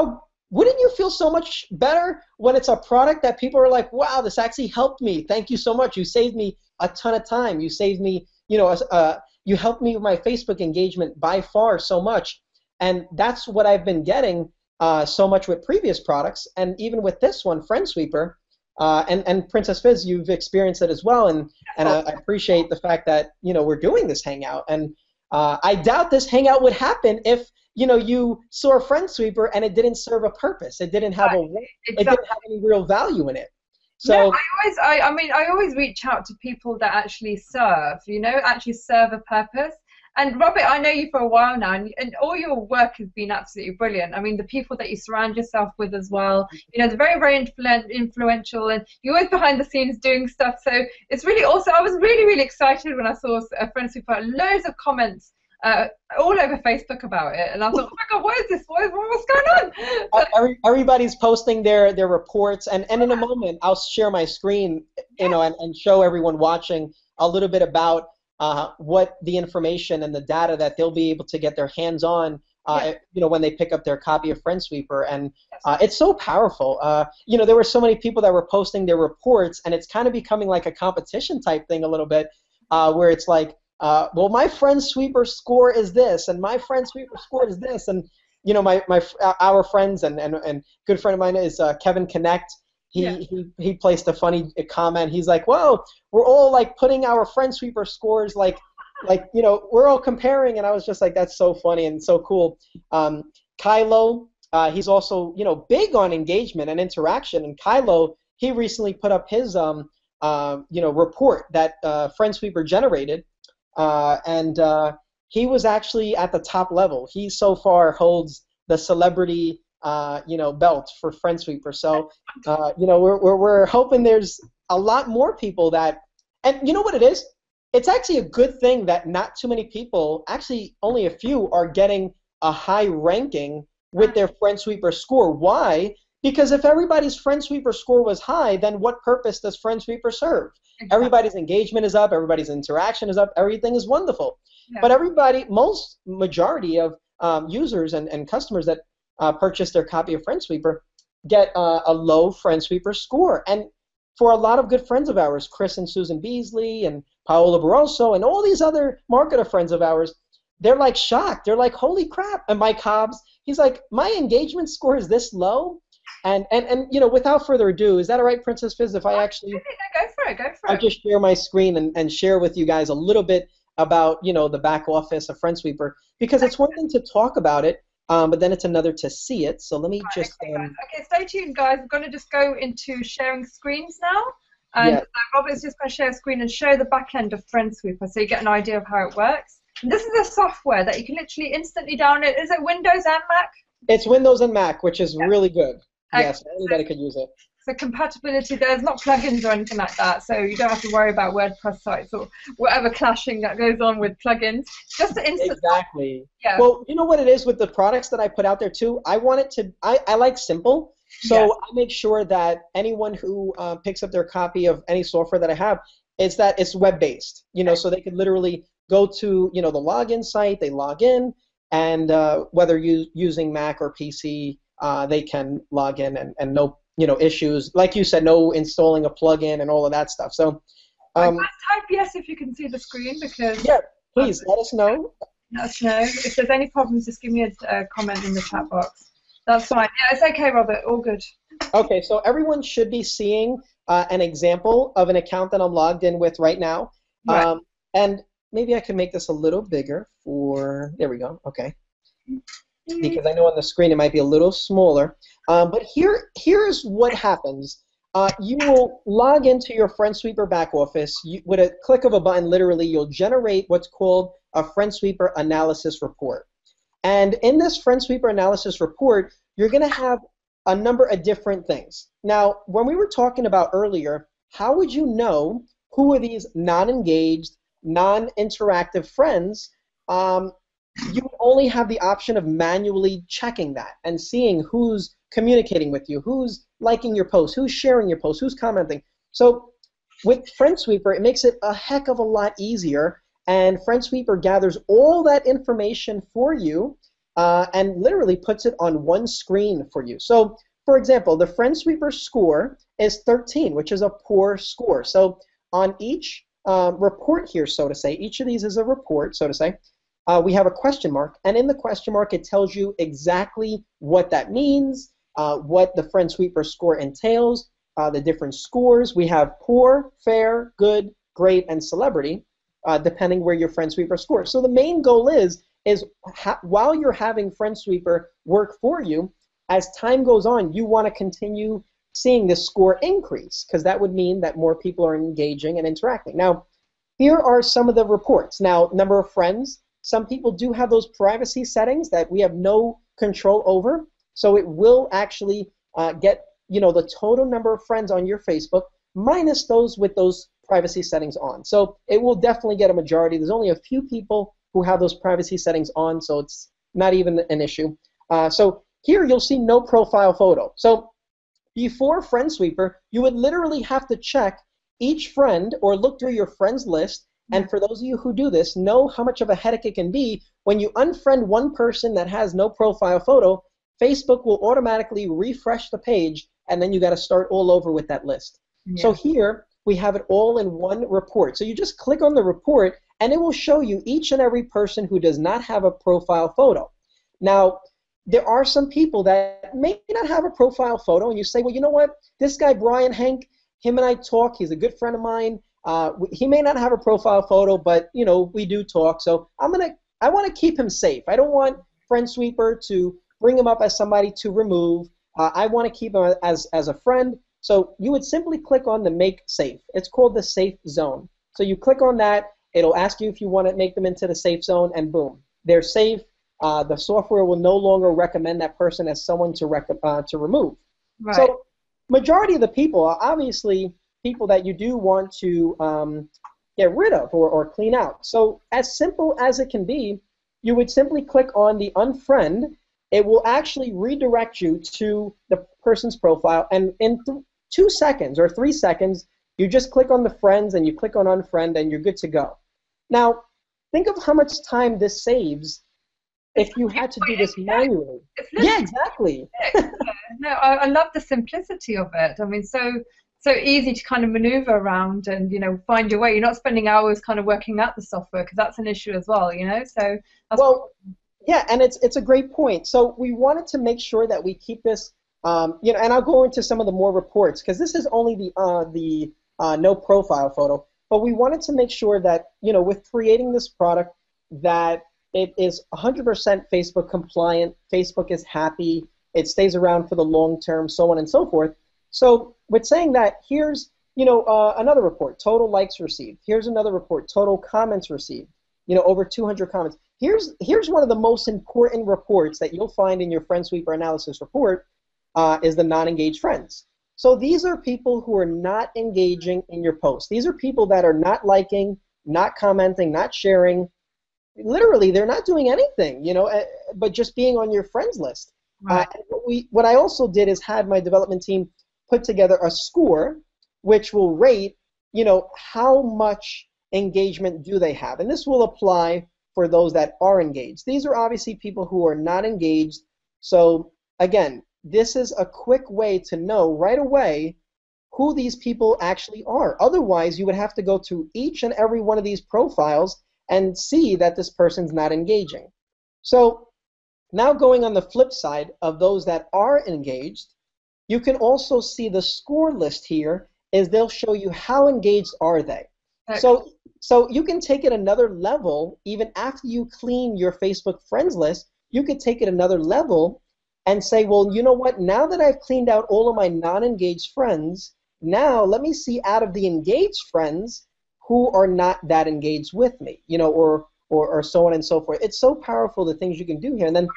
wouldn't you feel so much better when it's a product that people are like, wow, this actually helped me. Thank you so much. You saved me a ton of time. You saved me, you helped me with my Facebook engagement by far so much. And that's what I've been getting so much with previous products, and even with this one, FriendSweeper, and Princess Fizz, you've experienced it as well, and I appreciate the fact that we're doing this hangout, and I doubt this hangout would happen if you saw a FriendSweeper and it didn't serve a purpose, it didn't have it didn't have any real value in it. So I always reach out to people that actually serve, actually serve a purpose. And Robert, I know you for a while now, and all your work has been absolutely brilliant. I mean, the people that you surround yourself with as well, they're very, very influential, and you're always behind the scenes doing stuff. So it's really awesome. I was really, really excited when I saw FriendSweeper put loads of comments all over Facebook about it, and I thought, oh my God, what is this? What's going on? Everybody's posting their reports, and in a moment I'll share my screen, and show everyone watching a little bit about what the information and the data that they'll be able to get their hands on, when they pick up their copy of FriendSweeper, and it's so powerful. There were so many people that were posting their reports, and it's kind of becoming like a competition type thing a little bit, where it's like, well, my FriendSweeper score is this, and my FriendSweeper score is this, and our friends and good friend of mine is Kevin Connect. He placed a funny comment. He's like, "Whoa, we're all like putting our FriendSweeper scores like we're all comparing," and I was just like, "That's so funny and so cool." Kylo, he's also big on engagement and interaction, and Kylo, he recently put up his report that FriendSweeper generated, and he was actually at the top level. He so far holds the celebrity belt for FriendSweeper. So, we're hoping there's a lot more people that, and you know what it is? It's actually a good thing that not too many people, actually only a few, are getting a high ranking with their FriendSweeper score. Why? Because if everybody's FriendSweeper score was high, then what purpose does FriendSweeper serve? Exactly. Everybody's engagement is up, everybody's interaction is up, everything is wonderful. Yeah. But majority of users and customers that purchase their copy of FriendSweeper get a low FriendSweeper score. And for a lot of good friends of ours, Chris and Susan Beasley and Paola Barroso and all these other marketer friends of ours, they're like shocked. They're like, holy crap. And Mike Hobbs, he's like, my engagement score is this low? And without further ado, is that all right, Princess Fizz, if I actually... Go for it. I'll just share my screen and share with you guys a little bit about, the back office of FriendSweeper, because it's one thing to talk about it, but then it's another to see it. So let me just... Okay, stay tuned, guys. We're going to just go into sharing screens now. And Robert's just going to share a screen and show the back end of FriendSweeper so you get an idea of how it works. And this is a software that you can literally instantly download. Is it Windows and Mac? It's Windows and Mac, which is really good. Yes, anybody could use it. So compatibility, there's not plugins or anything like that, so you don't have to worry about WordPress sites or whatever clashing that goes on with plugins. Just to instant. Exactly. Yeah. Well, you know what it is with the products that I put out there too? I want it to, I like simple, so I make sure that anyone who picks up their copy of any software that I have, is that it's web-based, so they could literally go to, the login site, they log in, and whether you're using Mac or PC, they can log in and no issues. Like you said, no installing a plugin and all of that stuff. So Just type yes if you can see the screen, because yeah, please let us know. let us know if there's any problems. Just give me a comment in the chat box. That's fine. Yeah, it's okay, Robert. All good. Okay, so everyone should be seeing an example of an account that I'm logged in with right now. Right. And maybe I can make this a little bigger there we go, okay. Because I know on the screen it might be a little smaller. But here's what happens. You will log into your FriendSweeper back office. With a click of a button, literally, you'll generate what's called a FriendSweeper analysis report. And in this FriendSweeper analysis report, you're going to have a number of different things. Now, when we were talking about earlier, how would you know who are these non-engaged, non-interactive friends? You only have the option of manually checking that and seeing who's communicating with you, who's liking your post, who's sharing your post, who's commenting. So with FriendSweeper, it makes it a heck of a lot easier, and FriendSweeper gathers all that information for you and literally puts it on one screen for you. So, for example, the FriendSweeper score is 13, which is a poor score. So on each report here, so to say, each of these is a report, so to say, we have a question mark, and in the question mark it tells you exactly what that means, what the FriendSweeper score entails, the different scores. We have poor, fair, good, great, and celebrity, depending where your FriendSweeper scores. So the main goal is while you're having FriendSweeper work for you, as time goes on, you want to continue seeing the score increase, because that would mean that more people are engaging and interacting. Now, here are some of the reports. Now, number of friends. Some people do have those privacy settings that we have no control over, so it will actually get the total number of friends on your Facebook minus those with those privacy settings on. So it will definitely get a majority. There's only a few people who have those privacy settings on, so it's not even an issue. So here you'll see no profile photo. So before FriendSweeper, you would literally have to check each friend or look through your friends list. And for those of you who do this, know how much of a headache it can be. When you unfriend one person that has no profile photo, Facebook will automatically refresh the page, and then you got to start all over with that list. Yeah. So here we have it all in one report. So you just click on the report, and it will show you each and every person who does not have a profile photo. Now, there are some people that may not have a profile photo, and you say, well, you know what? This guy, Brian Hank, him and I talk. He's a good friend of mine. He may not have a profile photo, but we do talk. So I want to keep him safe. I don't want FriendSweeper to bring him up as somebody to remove. I want to keep him as a friend. So you would simply click on the Make Safe. It's called the Safe Zone. So you click on that. It'll ask you if you want to make them into the safe zone, and boom, they're safe. The software will no longer recommend that person as someone to remove. Right. So majority of the people are obviously people that you do want to get rid of or clean out. So as simple as it can be, you would simply click on the unfriend. It will actually redirect you to the person's profile, and in 2 seconds or 3 seconds, you just click on the friends and you click on unfriend, and you're good to go. Now, think of how much time this saves if you had to do this manually. Yeah, exactly. No, I love the simplicity of it. I mean, so easy to kind of maneuver around and find your way. You're not spending hours kind of working out the software, because that's an issue as well. So that's yeah, and it's a great point. So we wanted to make sure that we keep this, and I'll go into some of the more reports, because this is only the no profile photo. But we wanted to make sure that with creating this product, that it is 100% Facebook compliant. Facebook is happy. It stays around for the long term, so on and so forth. So with saying that, here's another report, total likes received. Here's another report, total comments received. Over 200 comments. Here's one of the most important reports that you'll find in your FriendSweeper analysis report is the non-engaged friends. So these are people who are not engaging in your posts. These are people that are not liking, not commenting, not sharing. Literally, they're not doing anything, but just being on your friends list. Right. What I also did is had my development team put together a score which will rate, how much engagement do they have. And this will apply for those that are engaged. These are obviously people who are not engaged. So again, this is a quick way to know right away who these people actually are. Otherwise, you would have to go to each and every one of these profiles and see that this person's not engaging. So now going on the flip side of those that are engaged, you can also see the score list here is they'll show you how engaged are they. So you can take it another level. Even after you clean your Facebook friends list, you could take it another level and say, well, you know what, now that I've cleaned out all of my non-engaged friends, now let me see out of the engaged friends who are not that engaged with me, or so on and so forth. It's so powerful, the things you can do here. And then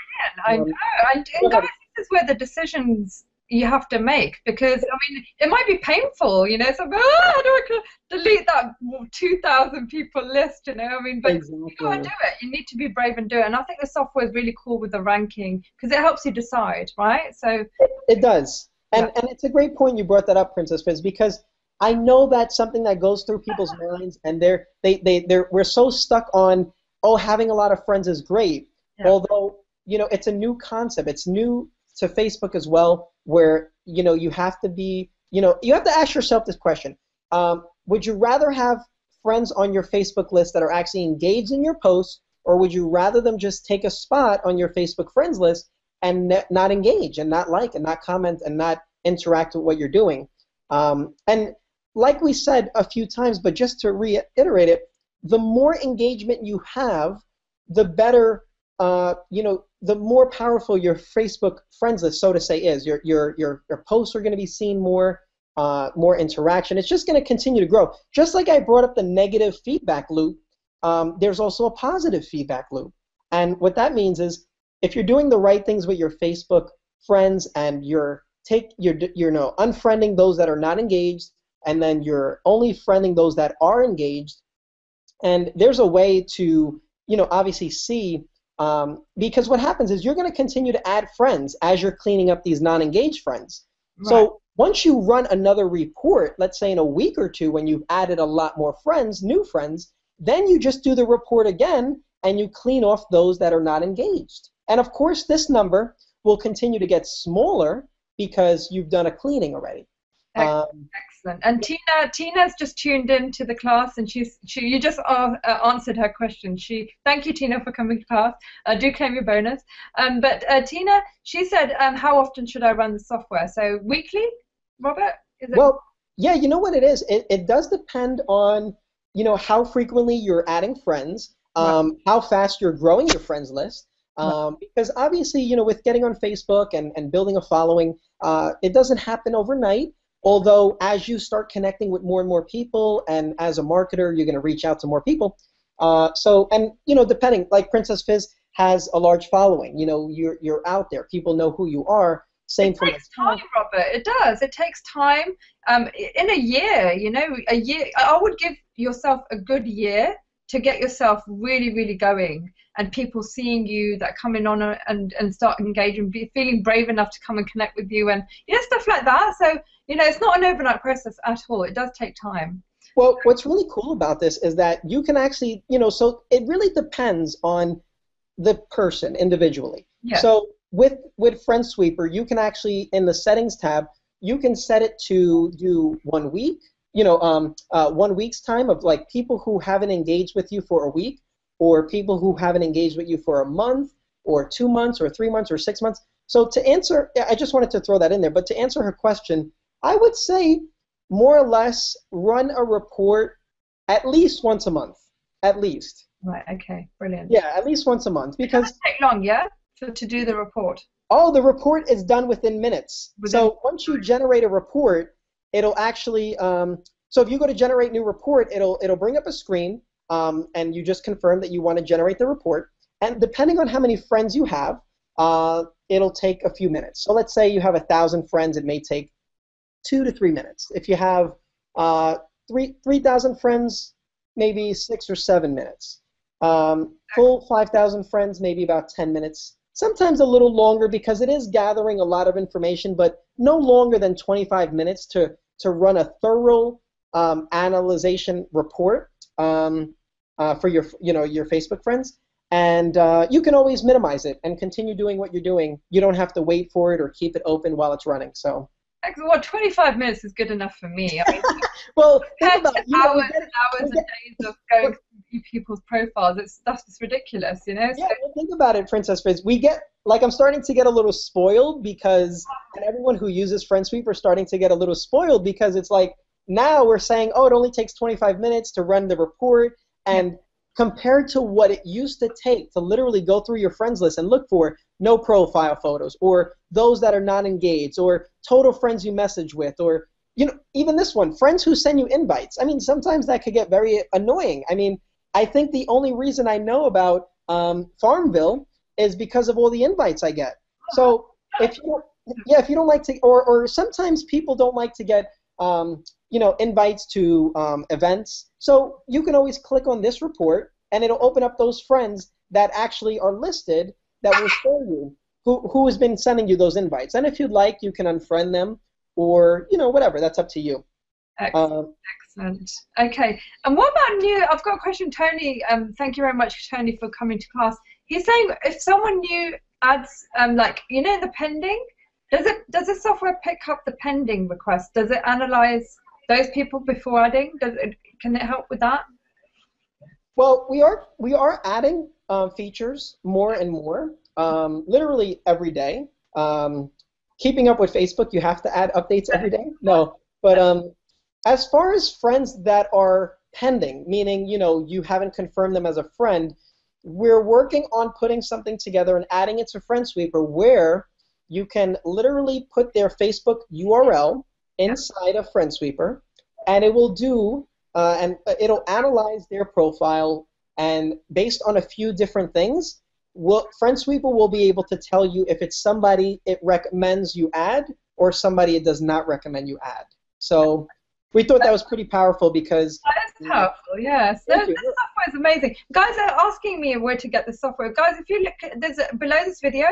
I know. And guys, this is where the decisions you have to make, because I mean it might be painful, it's like, how do I delete that 2,000 people list, I mean, but exactly. You gotta do it. You need to be brave and do it. And I think the software is really cool with the ranking because it helps you decide, right? So it does. And it's a great point you brought that up, Princess Fizz, because I know that's something that goes through people's minds, and we're so stuck on, oh, having a lot of friends is great, although it's a new concept. It's new to Facebook as well, where you have to be, you have to ask yourself this question: would you rather have friends on your Facebook list that are actually engaged in your posts, or would you rather them just take a spot on your Facebook friends list and not engage and not like and not comment and not interact with what you're doing? And like we said a few times, but just to reiterate it, the more engagement you have, the better, the more powerful your Facebook friends list, so to say, is. Your posts are going to be seen more, more interaction. It's just going to continue to grow. Just like I brought up the negative feedback loop, there's also a positive feedback loop. And what that means is, if you're doing the right things with your Facebook friends and you're unfriending those that are not engaged, and then you're only friending those that are engaged, and there's a way to obviously see, because what happens is you're going to continue to add friends as you're cleaning up these non-engaged friends. Right. So once you run another report, let's say in a week or two, when you've added a lot more friends, new friends, then you just do the report again and you clean off those that are not engaged. And of course, this number will continue to get smaller because you've done a cleaning already. Excellent. And Tina's just tuned into the class, and you just answered her question. Thank you, Tina, for coming to class. Do claim your bonus. But Tina, she said, how often should I run the software? So weekly, Robert? Is it? Well, yeah, you know what it is? It does depend on how frequently you're adding friends, how fast you're growing your friends list. Because obviously, with getting on Facebook and building a following, it doesn't happen overnight. Although as you start connecting with more and more people, and as a marketer, you're going to reach out to more people. Depending, like Princess Fizz has a large following. You're out there. People know who you are. Same for myself. It takes time, Robert. It does. It takes time. In a year, a year. I would give yourself a good year to get yourself really, really going, and people seeing you that come in on and start engaging, feeling brave enough to come and connect with you, and stuff like that. So it's not an overnight process at all. It does take time. Well, what's really cool about this is that you can actually, so it really depends on the person individually. Yeah. So with FriendSweeper, you can actually, in the settings tab, you can set it to do 1 week, 1 week's time of like people who haven't engaged with you for a week, or people who haven't engaged with you for a month, or 2 months, or 3 months, or 6 months. So to answer, I just wanted to throw that in there, but to answer her question, I would say more or less run a report at least once a month, at least. Right, okay, brilliant. Yeah, at least once a month, because... It doesn't take long, yeah, to do the report? Oh, the report is done within minutes. So once you generate a report, it'll actually... so if you go to generate new report, it'll bring up a screen, and you just confirm that you want to generate the report. And depending on how many friends you have, it'll take a few minutes. So let's say you have 1,000 friends, it may take 2 to 3 minutes. If you have 3,000 friends, maybe 6 or 7 minutes. Full 5,000 friends, maybe about 10 minutes. Sometimes a little longer because it is gathering a lot of information, but no longer than 25 minutes to run a thorough analyzation report for your your Facebook friends. and you can always minimize it and continue doing what you're doing. You don't have to wait for it or keep it open while it's running. So. Well, 25 minutes is good enough for me. I mean, Well, think about it. hours and hours and days of going through people's profiles, that's just ridiculous, you know? Yeah, well, think about it, Princess Fizz. We get, like, I'm starting to get a little spoiled because, and everyone who uses FriendSweep are starting to get a little spoiled because it's like, now we're saying, oh, it only takes 25 minutes to run the report, and compared to what it used to take to literally go through your friends list and look for no profile photos, or those that are not engaged, or total friends you message with, or, you know, even this one, friends who send you invites. I mean, sometimes that could get very annoying. I mean, I think the only reason I know about Farmville is because of all the invites I get. So if you if you don't like to, or sometimes people don't like to get you know, invites to events. So you can always click on this report, and it'll open up those friends that actually are listed that will show you who has been sending you those invites. And if you'd like, you can unfriend them, or, you know, whatever. That's up to you. Excellent. Okay. And what about new? I've got a question, Tony. Thank you very much, Tony, for coming to class. He's saying if someone new adds, like, you know, the pending, does the software pick up the pending request? Does it analyze those people before adding? Can it help with that? Well, we are adding features more and more, literally every day. Keeping up with Facebook, you have to add updates every day. No, but as far as friends that are pending, meaning, you know, you haven't confirmed them as a friend, we're working on putting something together and adding it to FriendSweeper where you can literally put their Facebook URL inside of FriendSweeper, and it will do, and it'll analyze their profile, and based on a few different things, FriendSweeper will be able to tell you if it's somebody it recommends you add or somebody it does not recommend you add. So we thought that was pretty powerful because... That is powerful, yes. This software is amazing. Guys are asking me where to get the software. Guys, if you look, below this video,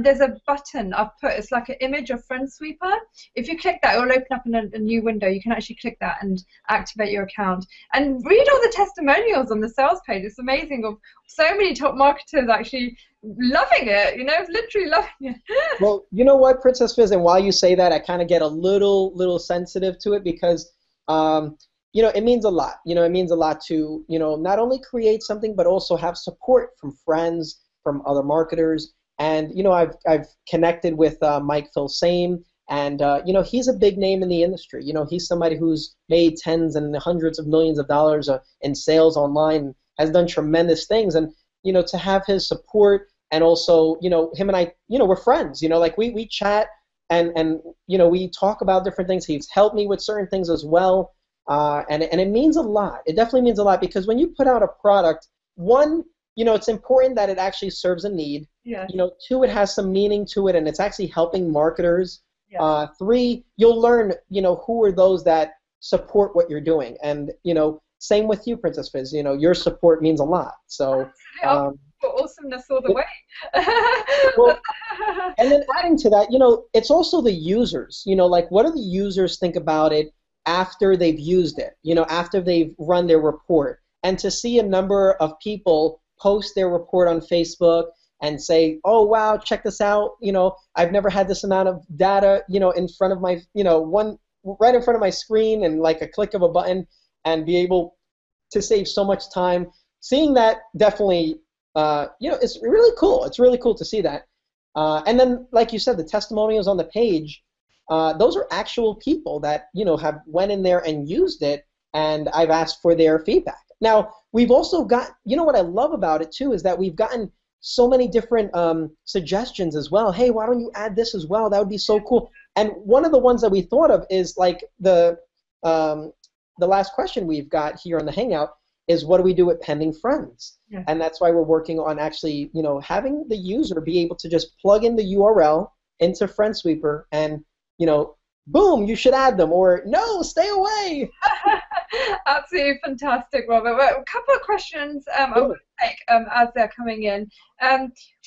there's a button I've put. It's like an image of FriendSweeper. If you click that, it will open up in a new window. You can actually click that and activate your account. And read all the testimonials on the sales page. It's amazing, of so many top marketers actually loving it, you know, literally loving it. Well, you know what, Princess Fizz, and while you say that, I kind of get a little sensitive to it because, you know, it means a lot. You know, it means a lot to, you know, not only create something, but also have support from friends, from other marketers. And, you know, I've connected with Mike Filsame, and, you know, he's a big name in the industry. You know, he's somebody who's made tens and hundreds of millions of dollars in sales online, has done tremendous things. And, you know, to have his support, and also, you know, him and I, you know, we're friends. You know, like we chat, and you know, we talk about different things. He's helped me with certain things as well, and it means a lot. It definitely means a lot because when you put out a product, one, you know, it's important that it actually serves a need. Yeah. You know, two, it has some meaning to it, and it's actually helping marketers. Yes. Three, you'll learn, you know, who are those that support what you're doing, and, you know, same with you, Princess Fizz. You know, your support means a lot. So. For awesomeness all the way. Well, and then adding to that, you know, it's also the users. You know, like, what do the users think about it after they've used it? You know, after they've run their report, and to see a number of people post their report on Facebook and say, "Oh wow, check this out! You know, I've never had this amount of data, you know, in front of my, you know, right in front of my screen, and like a click of a button, and be able to save so much time." Seeing that definitely. You know, it's really cool. It's really cool to see that. And then, like you said, the testimonials on the page, those are actual people that, you know, have went in there and used it, and I've asked for their feedback. Now, we've also got, you know, what I love about it, too, is that we've gotten so many different suggestions as well. Hey, why don't you add this as well? That would be so cool. And one of the ones that we thought of is, like, the last question we've got here on the Hangout is, what do we do with pending friends? Yeah. And that's why we're working on actually, you know, having the user be able to just plug in the URL into FriendSweeper, and, you know, boom, you should add them, or no, stay away. Absolutely fantastic, Robert. Well, a couple of questions I'm going to take as they're coming in.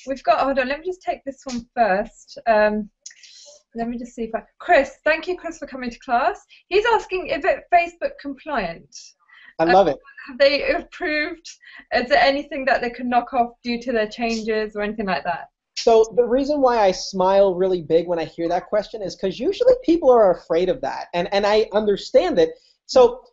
We've got, hold on, let me just take this one first. Let me just see if Chris, thank you, Chris, for coming to class. He's asking, is it Facebook compliant? I love it. Have they improved? Is there anything that they can knock off due to their changes or anything like that? So the reason why I smile really big when I hear that question is because usually people are afraid of that, and I understand it. So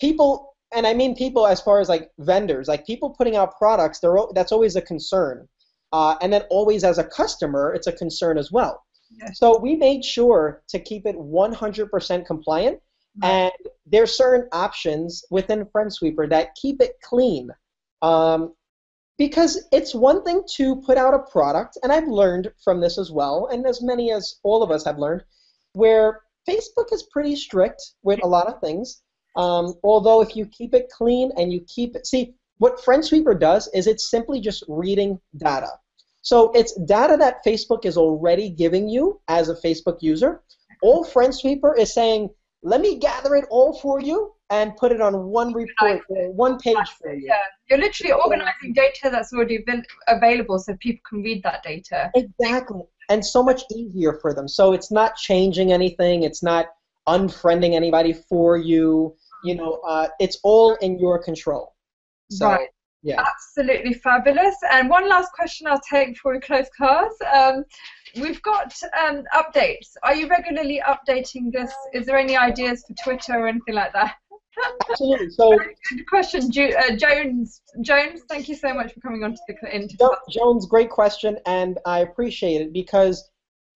people, and I mean people as far as like vendors, like people putting out products, that's always a concern. And then always as a customer, it's a concern as well. Yes. So we made sure to keep it 100% compliant, Right. and there's certain options within FriendSweeper that keep it clean. Because it's one thing to put out a product, and I've learned from this as well, and as many as all of us have learned, where Facebook is pretty strict with a lot of things. Although if you keep it clean and you keep it, see, what FriendSweeper does is it's simply just reading data. So it's data that Facebook is already giving you as a Facebook user. All FriendSweeper is saying, let me gather it all for you and put it on one report, one page for you. Yeah, you're literally organizing data that's already available so people can read that data. Exactly, and so much easier for them. So it's not changing anything. It's not unfriending anybody for you. You know, it's all in your control. So, right. Yeah. Absolutely fabulous. And one last question I'll take before we close class. We've got updates. Are you regularly updating this? Is there any ideas for Twitter or anything like that? Absolutely. So, good question, Jones. Jones, thank you so much for coming on to the Jones, great question, and I appreciate it because,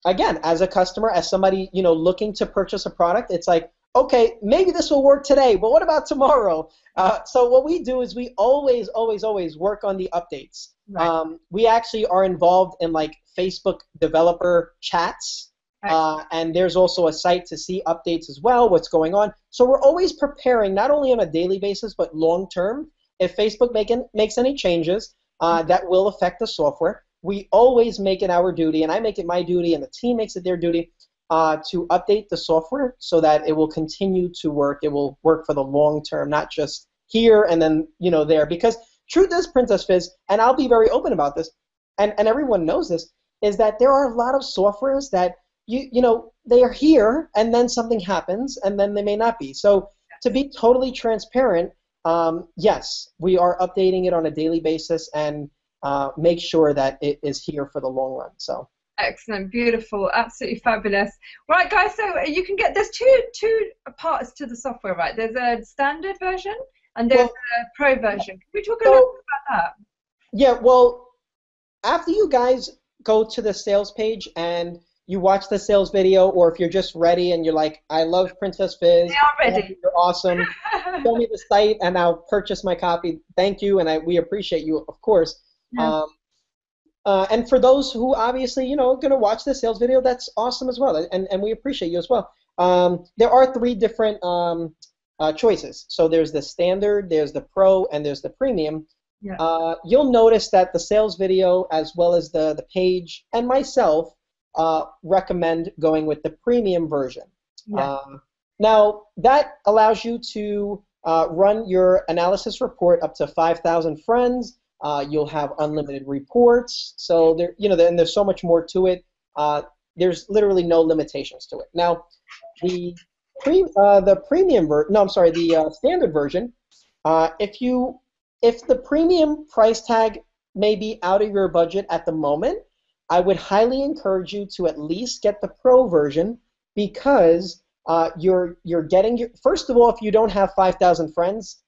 again, as a customer, as somebody looking to purchase a product, it's like, okay, maybe this will work today, but what about tomorrow? So what we do is we always work on the updates. Right. We actually are involved in like Facebook developer chats, and there's also a site to see updates as well, what's going on. So we're always preparing, not only on a daily basis, but long term. If Facebook makes any changes that will affect the software, we always make it our duty, and I make it my duty, and the team makes it their duty, to update the software so that it will continue to work. It will work for the long term, not just here and then there. Because truth is, Princess Fizz, and I'll be very open about this, and everyone knows this, is that there are a lot of softwares that they are here and then something happens and then they may not be. So to be totally transparent, yes, we are updating it on a daily basis and make sure that it is here for the long run. So. Excellent, beautiful, absolutely fabulous. Right, guys, so you can get, there's two parts to the software, right? There's a standard version and there's a pro version. Can we talk a little bit about that? Yeah, well, after you guys go to the sales page and you watch the sales video, or if you're just ready and you're like, I love Princess Fizz, they are ready. You're awesome, show me the site and I'll purchase my copy. Thank you, and we appreciate you, of course. Yeah. And for those who obviously, going to watch the sales video, that's awesome as well, and we appreciate you as well. There are 3 different choices. So there's the standard, there's the pro, and there's the premium. Yeah. You'll notice that the sales video, as well as the page, and myself, recommend going with the premium version. Yeah. Now, that allows you to run your analysis report up to 5,000 friends. You'll have unlimited reports, so and there's so much more to it. There's literally no limitations to it. Now, the standard version, if the premium price tag may be out of your budget at the moment, I would highly encourage you to at least get the pro version, because you're getting first of all, if you don't have 5,000 friends,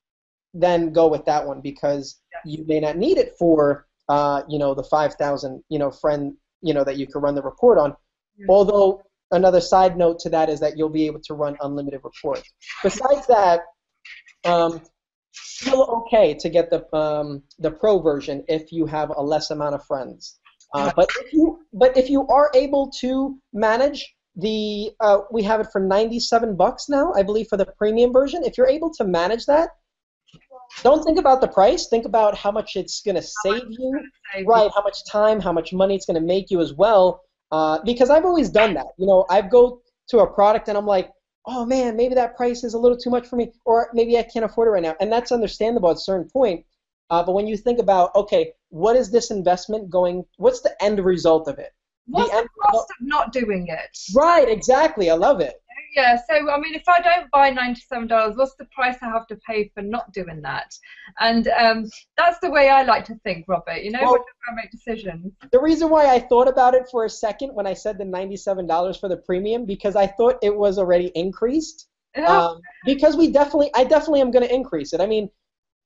then go with that one, because you may not need it for the 5,000 friend that you can run the report on. Although another side note to that is that you'll be able to run unlimited reports. Besides that, still okay to get the pro version if you have a less amount of friends. But if you are able to manage we have it for $97 now, I believe, for the premium version. If you're able to manage that, don't think about the price. Think about how much it's going to save you, right? How much time, how much money it's going to make you as well. Because I've always done that. I go to a product and I'm like, oh man, maybe that price is a little too much for me, or maybe I can't afford it right now. And that's understandable at a certain point. But when you think about, okay, what is this investment going? What's the end result of it? What's the cost of not doing it? Right, exactly. I love it. yeah, so I mean, if I don't buy $97, what's the price I have to pay for not doing that? And that's the way I like to think, Robert. You know, when Well, I make decisions. the reason why I thought about it for a second when I said the $97 for the premium, because I thought it was already increased. Because I definitely am going to increase it. I mean,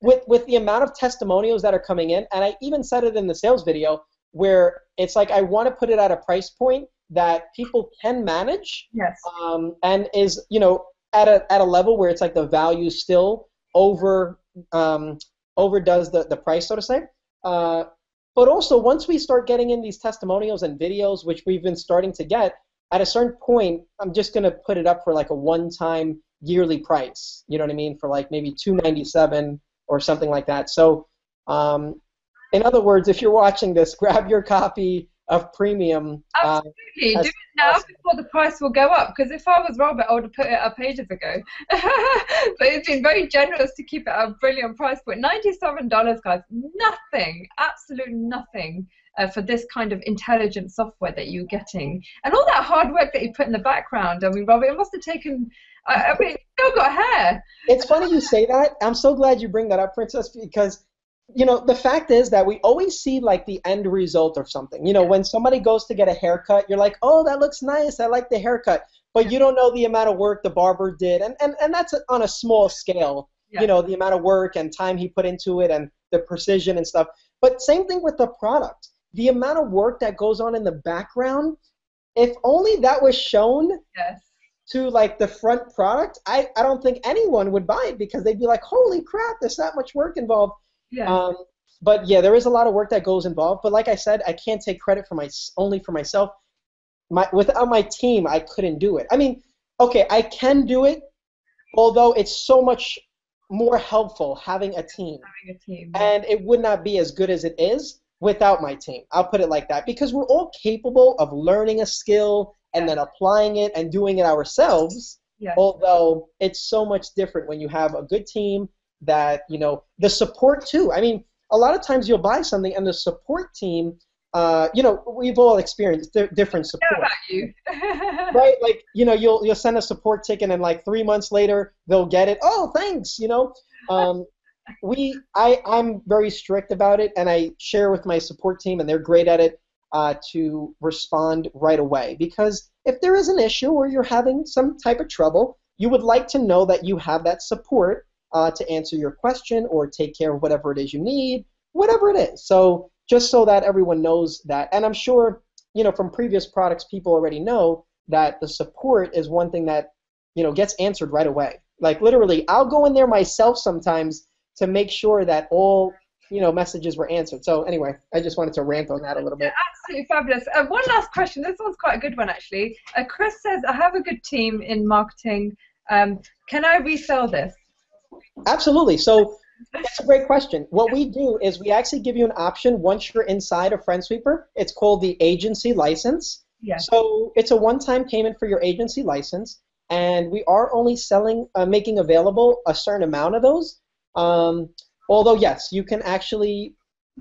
with the amount of testimonials that are coming in, and I even said it in the sales video, where it's like I want to put it at a price point that people can manage, Yes. and is at a level where it's like the value still overdoes the price, so to say. But also, once we start getting in these testimonials and videos, which we've been starting to get, at a certain point, I'm just going to put it up for like a one-time yearly price. You know what I mean? For like maybe $297 or something like that. So, in other words, if you're watching this, grab your copy of Premium. Absolutely. Do it now before the price will go up. Because if I was Robert, I would have put it up ages ago. But it's been very generous to keep it at a brilliant price point. $97, guys. Nothing. Absolutely nothing. For this kind of intelligent software that you're getting. And all that hard work that you put in the background. I mean, Robert, it must have taken, I mean, still got hair. It's funny you say that. I'm so glad you bring that up, Princess, because, the fact is that we always see like the end result of something. When somebody goes to get a haircut, you're like, oh, that looks nice. I like the haircut. But you don't know the amount of work the barber did. And that's on a small scale, Yeah. The amount of work and time he put into it and the precision and stuff. But same thing with the product. The amount of work that goes on in the background, if only that was shown Yes. to like the front product, I don't think anyone would buy it because they'd be like, holy crap, there's that much work involved. Yes. But yeah, there is a lot of work that goes involved. But like I said, I can't take credit only for myself. Without my team, I couldn't do it. I mean, okay, I can do it, although it's so much more helpful having a team. Having a team. And it would not be as good as it is without my team. I'll put it like that, because we're all capable of learning a skill and then applying it and doing it ourselves. Yes. Although it's so much different when you have a good team that, the support too. I mean, a lot of times you'll buy something and the support team, we've all experienced different support. How about you? Right? Like, you'll send a support ticket and like 3 months later they'll get it. Oh, thanks, I'm very strict about it, and I share with my support team, and they're great at it, to respond right away. Because if there is an issue or you're having some type of trouble, you would like to know that you have that support to answer your question or take care of whatever it is you need, whatever it is. So just so that everyone knows that, and I'm sure, from previous products, people already know that the support is one thing that, gets answered right away. Like literally, I'll go in there myself sometimes to make sure that all messages were answered. So anyway, I just wanted to rant on that a little bit. Absolutely fabulous. One last question. This one's quite a good one, actually. Chris says, I have a good team in marketing. Can I resell this? Absolutely. So that's a great question. What we do is we actually give you an option once you're inside of FriendSweeper. It's called the agency license. Yes. So it's a one-time payment for your agency license, and we are only making available a certain amount of those. Although, yes, you can actually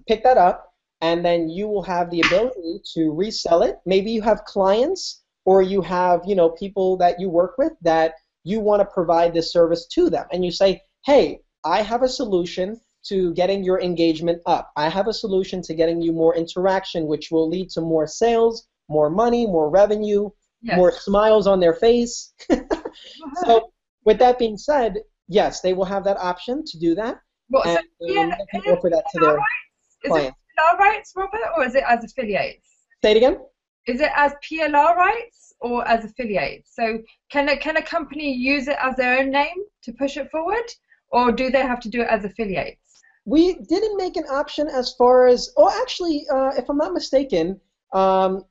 pick that up, and then you will have the ability to resell it. Maybe you have clients, or you have people that you work with that you want to provide this service to them, and you say, hey, I have a solution to getting your engagement up. I have a solution to getting you more interaction, which will lead to more sales, more money, more revenue, Yes. more smiles on their face. So with that being said, yes, they will have that option to do that. What, And they can offer that to their clients. Is it PLR rights, Robert, or is it as affiliates? Say it again? Is it as PLR rights or as affiliates? So can a company use it as their own name to push it forward, or do they have to do it as affiliates? We didn't make an option as far as, actually, if I'm not mistaken,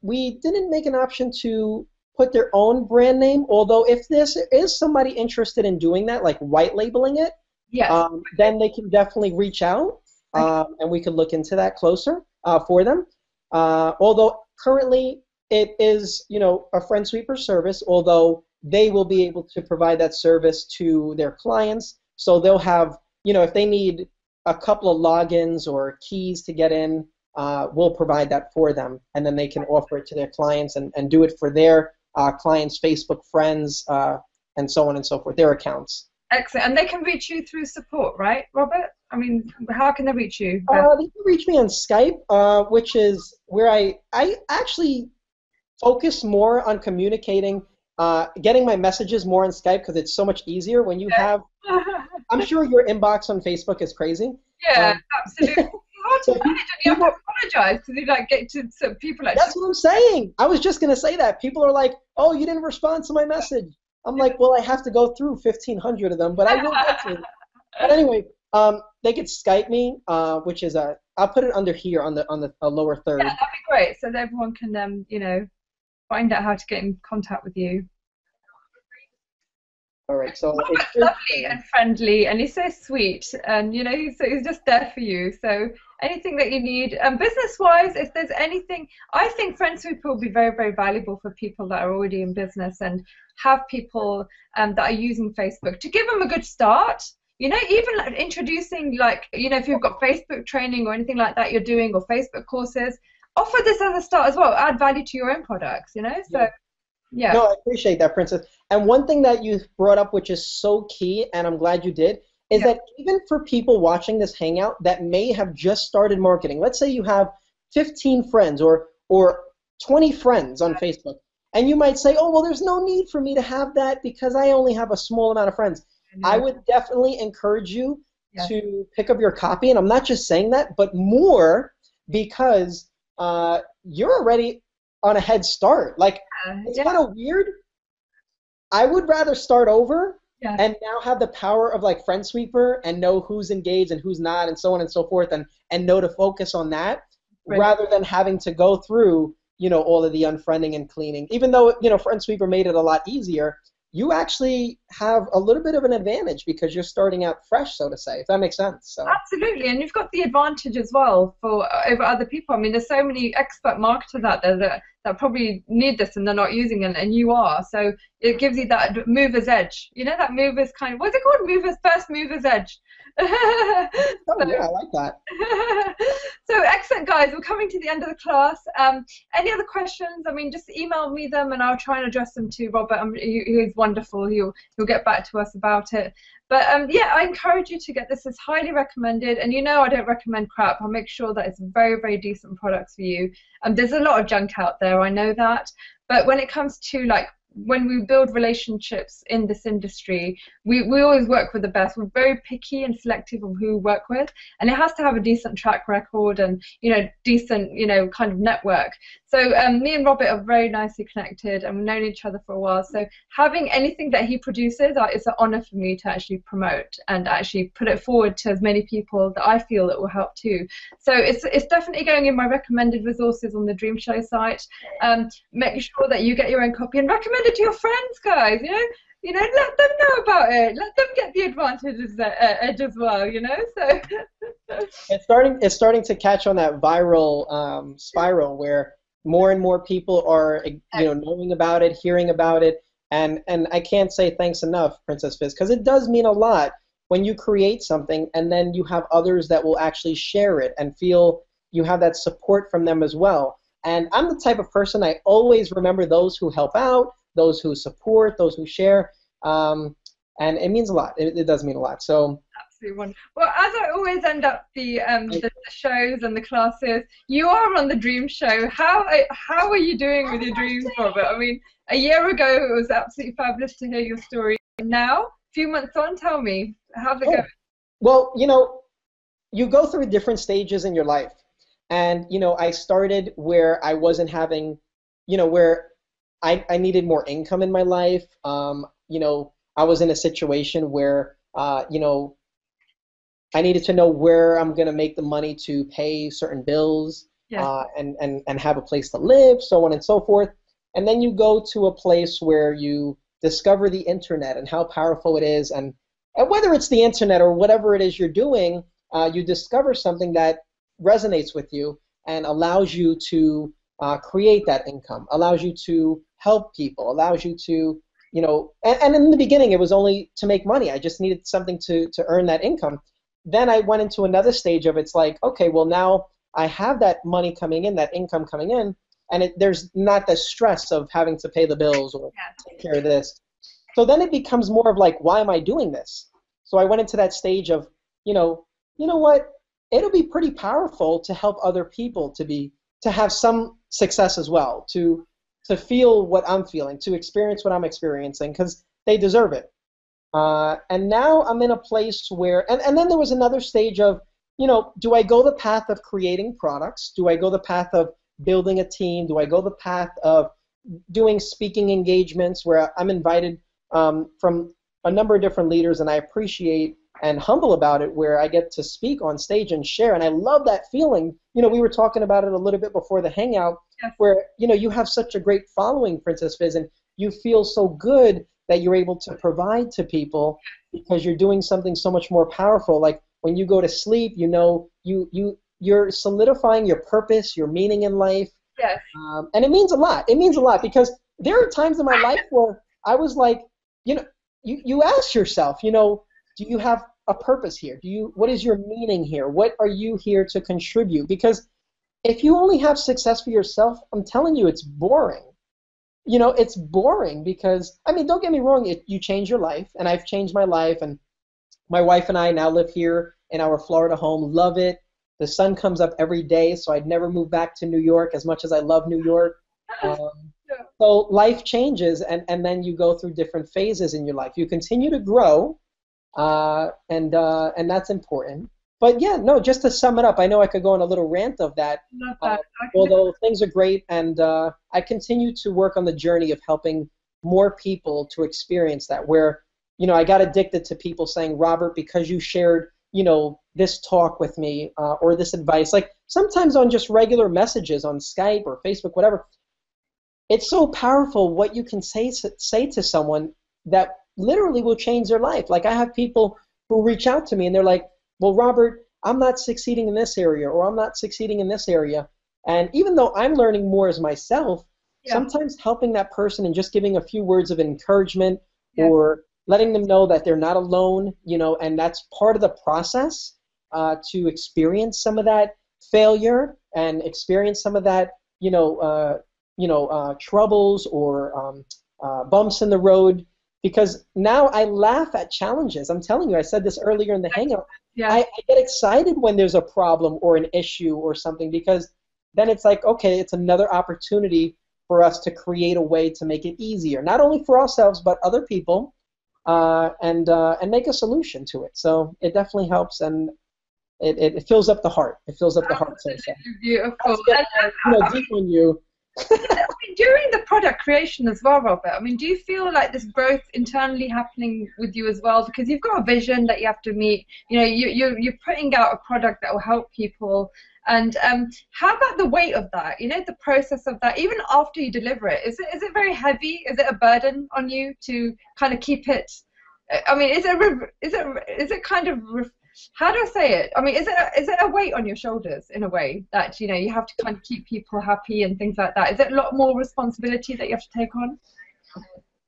we didn't make an option to put their own brand name, although if this is somebody interested in doing that, like white labeling it, Yes. then they can definitely reach out, and we could look into that closer for them. Although currently it is, a FriendSweeper service, although they will be able to provide that service to their clients. So they'll have, if they need a couple of logins or keys to get in, we'll provide that for them, and then they can offer it to their clients and do it for their clients' Facebook friends, and so on and so forth, their accounts. Excellent. And they can reach you through support, right, Robert? I mean, how can they reach you? They can reach me on Skype, which is where I actually focus more on communicating, getting my messages more on Skype because it's so much easier when you have. I'm sure your inbox on Facebook is crazy. Yeah, absolutely. Hard to manage, and you have to apologize because you like get to some people. Like, that's what I'm saying. I was just gonna say that people are like, "Oh, you didn't respond to my message." I'm like, "Well, I have to go through 1,500 of them, but I will get to it." But anyway, they could Skype me, which is I'll put it under here on the lower third. Yeah, that'd be great, so that everyone can find out how to get in contact with you. All right, so Robert's lovely and friendly, and he's so sweet, and he's just there for you. So anything that you need, business-wise, if there's anything, I think FriendSweeper will be very, very valuable for people that are already in business and have people that are using Facebook to give them a good start. Even like introducing, if you've got Facebook training or anything like that you're doing, or Facebook courses, offer this as a start as well. Add value to your own products. So. Yeah. No, I appreciate that, Princess. And one thing that you brought up, which is so key, and I'm glad you did, is that even for people watching this hangout that may have just started marketing, let's say you have 15 friends or 20 friends on Facebook, and you might say, oh, well, there's no need for me to have that because I only have a small amount of friends. I would definitely encourage you to pick up your copy, and I'm not just saying that, but more because you're already on a head start. Like, it's kind of weird. I would rather start over and now have the power of like FriendSweeper and know who's engaged and who's not and so on and so forth, and know to focus on that rather than having to go through all of the unfriending and cleaning. Even though FriendSweeper made it a lot easier, you actually have a little bit of an advantage because you're starting out fresh, so to say, if that makes sense. So. Absolutely, and you've got the advantage as well over other people. I mean, there's so many expert marketers out there that probably need this and they're not using it, and you are. So it gives you that mover's edge. That mover's kind of, what's it called? First mover's edge. Oh, yeah, I like that. So excellent, guys. We're coming to the end of the class. Any other questions? I mean, just email me them and I'll try and address them to Robert. He's wonderful. He'll get back to us about it. But I encourage you to get this. It's highly recommended. And I don't recommend crap. I'll make sure that it's very, very decent products for you. There's a lot of junk out there. I know that. But when it comes to when we build relationships in this industry, we always work with the best. We're very picky and selective of who we work with, and it has to have a decent track record and decent kind of network. So me and Robert are very nicely connected, and we've known each other for a while. So having anything that he produces, it's an honor for me to actually promote and actually put it forward to as many people that I feel that will help too. So it's definitely going in my recommended resources on the Dream Show site. Make sure that you get your own copy and recommend it to your friends, guys. Let them know about it. Let them get the advantages edge as well. So it's starting to catch on that viral spiral where more and more people are knowing about it, hearing about it, and I can't say thanks enough, Princess Fizz, because it does mean a lot when you create something and then you have others that will actually share it and feel you have that support from them as well. And I'm the type of person, I always remember those who help out, those who support, those who share, and it means a lot. It does mean a lot. So. Absolutely wonderful. Well, as I always end up the shows and the classes, you are on the Dream Show. How are you doing with your dreams, Robert? I mean, a year ago it was absolutely fabulous to hear your story. Now, a few months on, tell me, how's it going? Well, you go through different stages in your life. And, I started where I wasn't having, where I needed more income in my life. I was in a situation where, I needed to know where I'm going to make the money to pay certain bills and have a place to live, so on and so forth. And then you go to a place where you discover the internet and how powerful it is. And whether it's the internet or whatever it is you're doing, you discover something that resonates with you and allows you to create that income, allows you to help people, allows you to, and in the beginning it was only to make money. I just needed something to earn that income. Then I went into another stage of it's like, okay, well now I have that money coming in, that income coming in, and there's not the stress of having to pay the bills or take care of this. So then it becomes more of like, why am I doing this? So I went into that stage of, you know what? It'll be pretty powerful to help other people to have some success as well, to feel what I'm feeling, to experience what I'm experiencing, because they deserve it. And now I'm in a place where, and then there was another stage of, do I go the path of creating products? Do I go the path of building a team? Do I go the path of doing speaking engagements where I'm invited from a number of different leaders, and I appreciate and humble about it, where I get to speak on stage and share, and I love that feeling. We were talking about it a little bit before the hangout, Yes. where you have such a great following, Princess Fizz, and you feel so good that you're able to provide to people because you're doing something so much more powerful. Like when you go to sleep, you're solidifying your purpose, your meaning in life. Yes. And it means a lot. It means a lot because there are times in my life where I was like, you ask yourself, do you have a purpose here? What is your meaning here? What are you here to contribute? Because if you only have success for yourself, I'm telling you, it's boring. It's boring because, don't get me wrong, you change your life, and I've changed my life, and my wife and I now live here in our Florida home, love it. The sun comes up every day, so I'd never move back to New York as much as I love New York. So life changes, and then you go through different phases in your life. You continue to grow, and that's important. But yeah, no, just to sum it up, I know I could go on a little rant of that. Love that. Although things are great, and I continue to work on the journey of helping more people to experience that, where, I got addicted to people saying, Robert, because you shared, this talk with me, or this advice, like sometimes on just regular messages on Skype or Facebook, whatever, it's so powerful what you can say to someone that literally will change their life. Like I have people who reach out to me and they're like, well, Robert, I'm not succeeding in this area, or I'm not succeeding in this area. And even though I'm learning more as myself, sometimes helping that person and just giving a few words of encouragement, or letting them know that they're not alone, and that's part of the process, to experience some of that failure and experience some of that, troubles or bumps in the road. Because now I laugh at challenges. I'm telling you, I said this earlier in the hangout. Yeah. I get excited when there's a problem or an issue or something, because then it's like, okay, it's another opportunity for us to create a way to make it easier, not only for ourselves but other people, and make a solution to it. So it definitely helps, and it fills up the heart. It fills up the heart. So Beautiful. deep on you. During the product creation as well, Robert, do you feel like this growth internally happening with you as well? Because you've got a vision that you have to meet. You're putting out a product that will help people. And how about the weight of that? The process of that, even after you deliver it, is it very heavy? Is it a burden on you to kind of keep it? Is it kind of? How do I say it? Is it a weight on your shoulders in a way that you have to kind of keep people happy and things like that? Is it a lot more responsibility that you have to take on?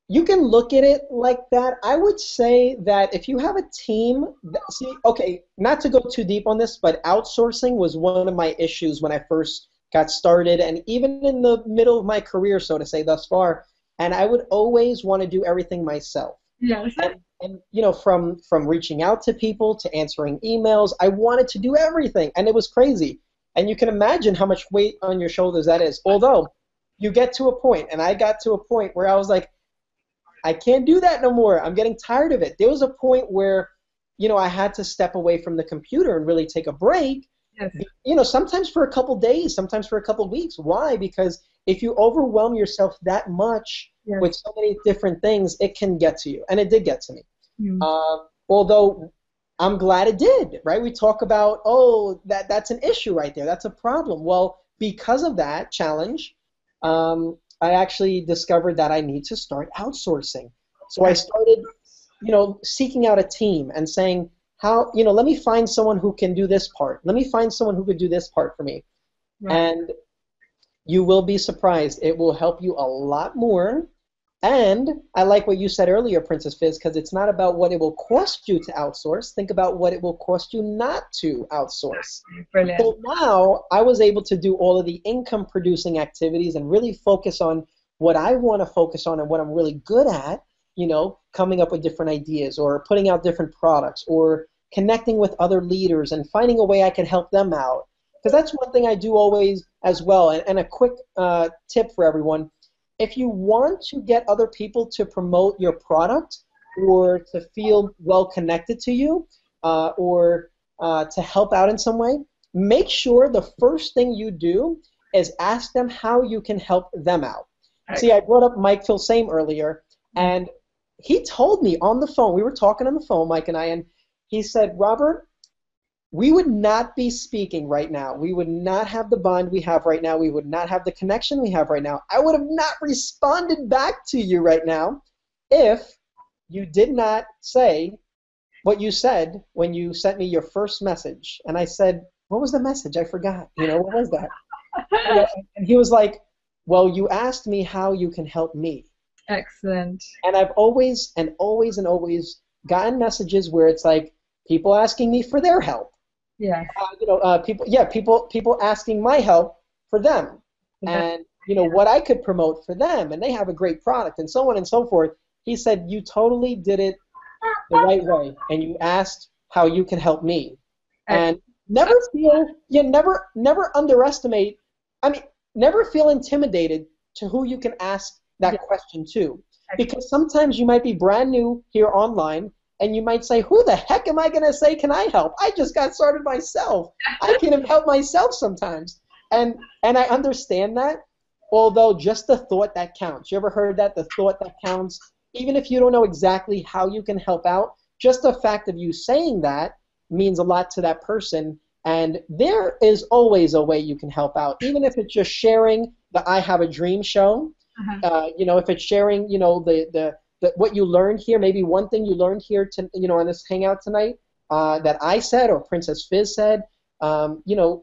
You can look at it like that. I would say that if you have a team, not to go too deep on this, but outsourcing was one of my issues when I first got started, and even in the middle of my career, so to say, thus far. And I would always want to do everything myself. Yes. And from reaching out to people to answering emails, I wanted to do everything, and it was crazy. And you can imagine how much weight on your shoulders that is. Although you get to a point, and I got to a point where I was like, I can't do that no more. I'm getting tired of it. There was a point where, I had to step away from the computer and really take a break. Yes. Sometimes for a couple days, sometimes for a couple weeks. Why? Because if you overwhelm yourself that much with so many different things, it can get to you, and it did get to me. Although I'm glad it did, right? We talk about, that's an issue right there. That's a problem. Well, because of that challenge, I actually discovered that I need to start outsourcing. So I started, seeking out a team and saying, let me find someone who can do this part. Let me find someone who could do this part for me. Right. And you will be surprised. It will help you a lot more. And I like what you said earlier, Princess Fizz, because it's not about what it will cost you to outsource. Think about what it will cost you not to outsource. Brilliant. So now I was able to do all of the income-producing activities and really focus on what I want to focus on and what I'm really good at. coming up with different ideas or putting out different products or connecting with other leaders and finding a way I can help them out. Because that's one thing I do always as well. And a quick tip for everyone. If you want to get other people to promote your product or to feel well connected to you or to help out in some way, make sure the first thing you do is ask them how you can help them out. Right. See, I brought up Mike Filsame earlier, and he told me on the phone, we were talking on the phone, Mike and I, and he said, Robert, we would not be speaking right now. We would not have the bond we have right now. We would not have the connection we have right now. I would have not responded back to you right now if you did not say what you said when you sent me your first message. And I said, what was the message? I forgot. What was that? And he was like, well, you asked me how you can help me. Excellent. And I've always gotten messages where it's like people asking me for their help. Yeah. People asking my help for them, and what I could promote for them, and they have a great product, and so on and so forth. He said you totally did it the right way, and you asked how you can help me, and never underestimate. Never feel intimidated to who you can ask that question to, because sometimes you might be brand new here online. And you might say, who the heck am I going to say, can I help? I just got started myself. I can help myself sometimes. And I understand that, although just the thought that counts. You ever heard that? The thought that counts? Even if you don't know exactly how you can help out, just the fact of you saying that means a lot to that person. And there is always a way you can help out, even if it's just sharing the I Have a Dream show. If it's sharing, what you learned here, maybe one thing you learned here, on this hangout tonight that I said or Princess Fizz said,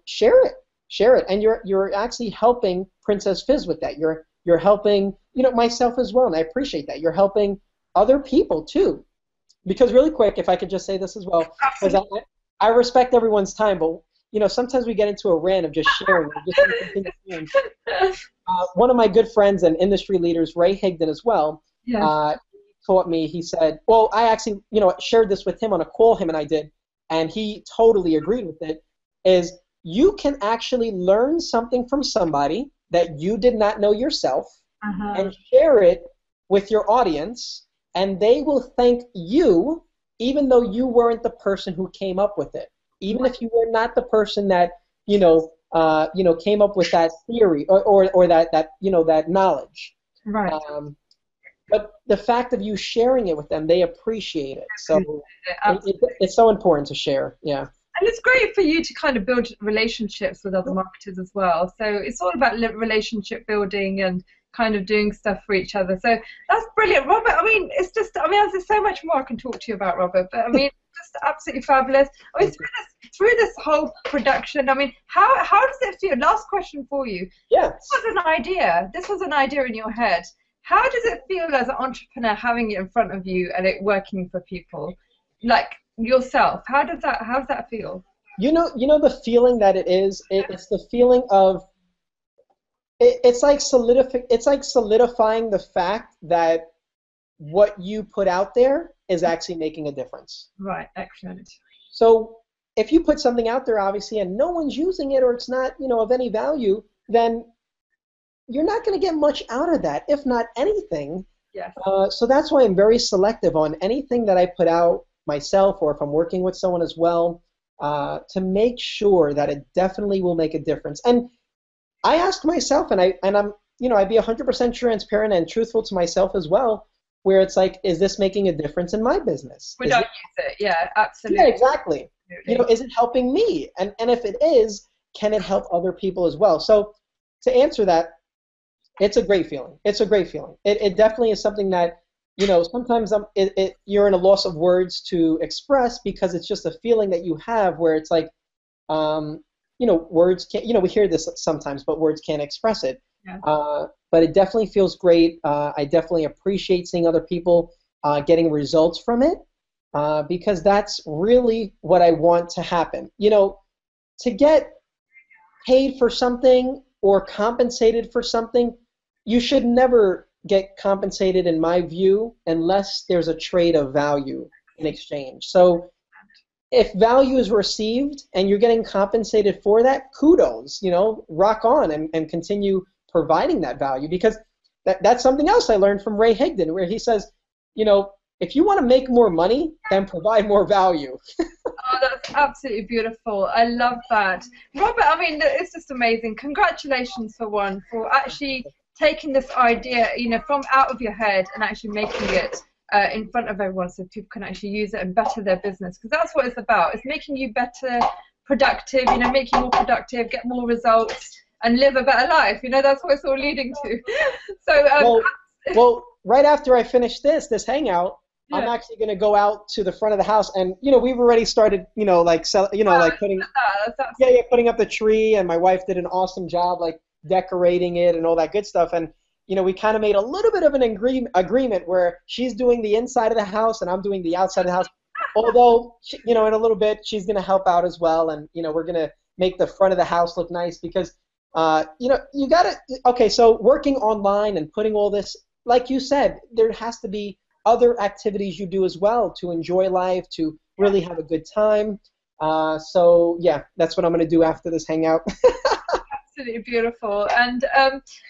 share it, and you're actually helping Princess Fizz with that. You're helping myself as well, and I appreciate that. You're helping other people too, because really quick, if I could just say this as well, because I respect everyone's time, but sometimes we get into a rant of just sharing. One of my good friends and industry leaders, Ray Higdon as well. Yes. Taught me, he said, well, I actually, shared this with him on a call him and I did, and he totally agreed with it, is you can actually learn something from somebody that you did not know yourself and share it with your audience, and they will thank you even though you weren't the person who came up with it. Even if you were not the person that, came up with that theory or that knowledge. Right. But the fact of you sharing it with them, they appreciate it. So it's so important to share. Yeah. And it's great for you to kind of build relationships with other marketers as well. So it's all about relationship building and kind of doing stuff for each other. So that's brilliant, Robert. There's so much more I can talk to you about, Robert. But just absolutely fabulous. Through this whole production, how does it feel? Last question for you. Yeah. This was an idea in your head. How does it feel as an entrepreneur having it in front of you and it working for people like yourself? How does that feel? The feeling that it's the feeling of it's like solidifying the fact that what you put out there is actually making a difference. Right, excellent. So if you put something out there, obviously, and no one's using it or it's not, of any value, then you're not going to get much out of that, if not anything. Yes. So that's why I'm very selective on anything that I put out myself, or if I'm working with someone as well, to make sure that it definitely will make a difference. And I ask myself, and I'm I'd be 100% transparent and truthful to myself as well, where it's like, is this making a difference in my business? We don't use it. Yeah, absolutely. Yeah, exactly. Absolutely. Is it helping me? And if it is, can it help other people as well? So to answer that, it's a great feeling. It's a great feeling. It definitely is something that, sometimes you're in a loss of words to express, because it's just a feeling that you have where it's like, words can't, we hear this sometimes, but words can't express it. Yeah. But it definitely feels great. I definitely appreciate seeing other people getting results from it, because that's really what I want to happen. To get paid for something or compensated for something, you should never get compensated, in my view, unless there's a trade of value in exchange. So if value is received and you're getting compensated for that, kudos, rock on and continue providing that value, because that's something else I learned from Ray Higdon, where he says, if you want to make more money, then provide more value. Oh, that's absolutely beautiful. I love that. Robert, I mean, it's just amazing. Congratulations for actually taking this idea, from out of your head and actually making it in front of everyone so people can actually use it and better their business, because that's what it's about. It's making you better, productive, make you more productive, get more results, and live a better life. That's what it's all leading to. So, well, right after I finish this hangout, yeah, I'm actually going to go out to the front of the house, and we've already started, putting, putting up the tree, and my wife did an awesome job, like decorating it and all that good stuff, and we kind of made a little bit of an agreement where she's doing the inside of the house and I'm doing the outside of the house. Although, in a little bit she's going to help out as well, and we're going to make the front of the house look nice, because you got to. Okay, so working online and putting all this, like you said, there has to be other activities you do as well to enjoy life, to really have a good time. So yeah, that's what I'm going to do after this hangout. Absolutely beautiful, and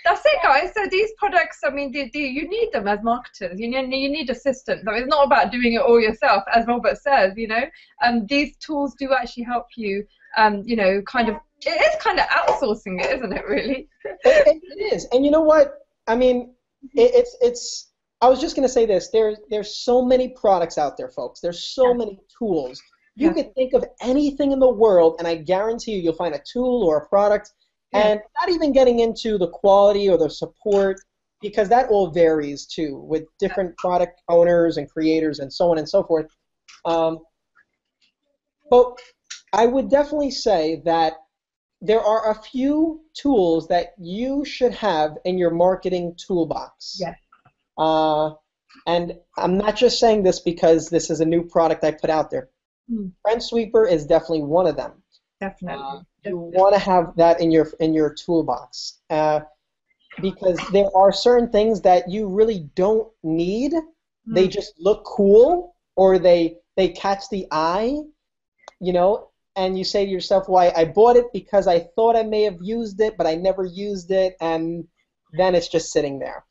that's it, guys. So these products, I mean, you need them as marketers. You need assistance. I mean, it's not about doing it all yourself, as Robert says. These tools do actually help you. Kind of, it is kind of outsourcing it, isn't it? Really. It is, and you know what? I mean, it's. I was just going to say this. There's so many products out there, folks. There's so many tools. You can think of anything in the world, and I guarantee you'll find a tool or a product. And not even getting into the quality or the support, because that all varies too with different product owners and creators and so on and so forth. But I would definitely say that there are a few tools that you should have in your marketing toolbox. Yes. And I'm not just saying this because this is a new product I put out there. FriendSweeper is definitely one of them. Definitely. You want to have that in your toolbox, because there are certain things that you really don't need. They just look cool, or they catch the eye, and you say to yourself, "Why, I bought it because I thought I may have used it, but I never used it," and then it's just sitting there.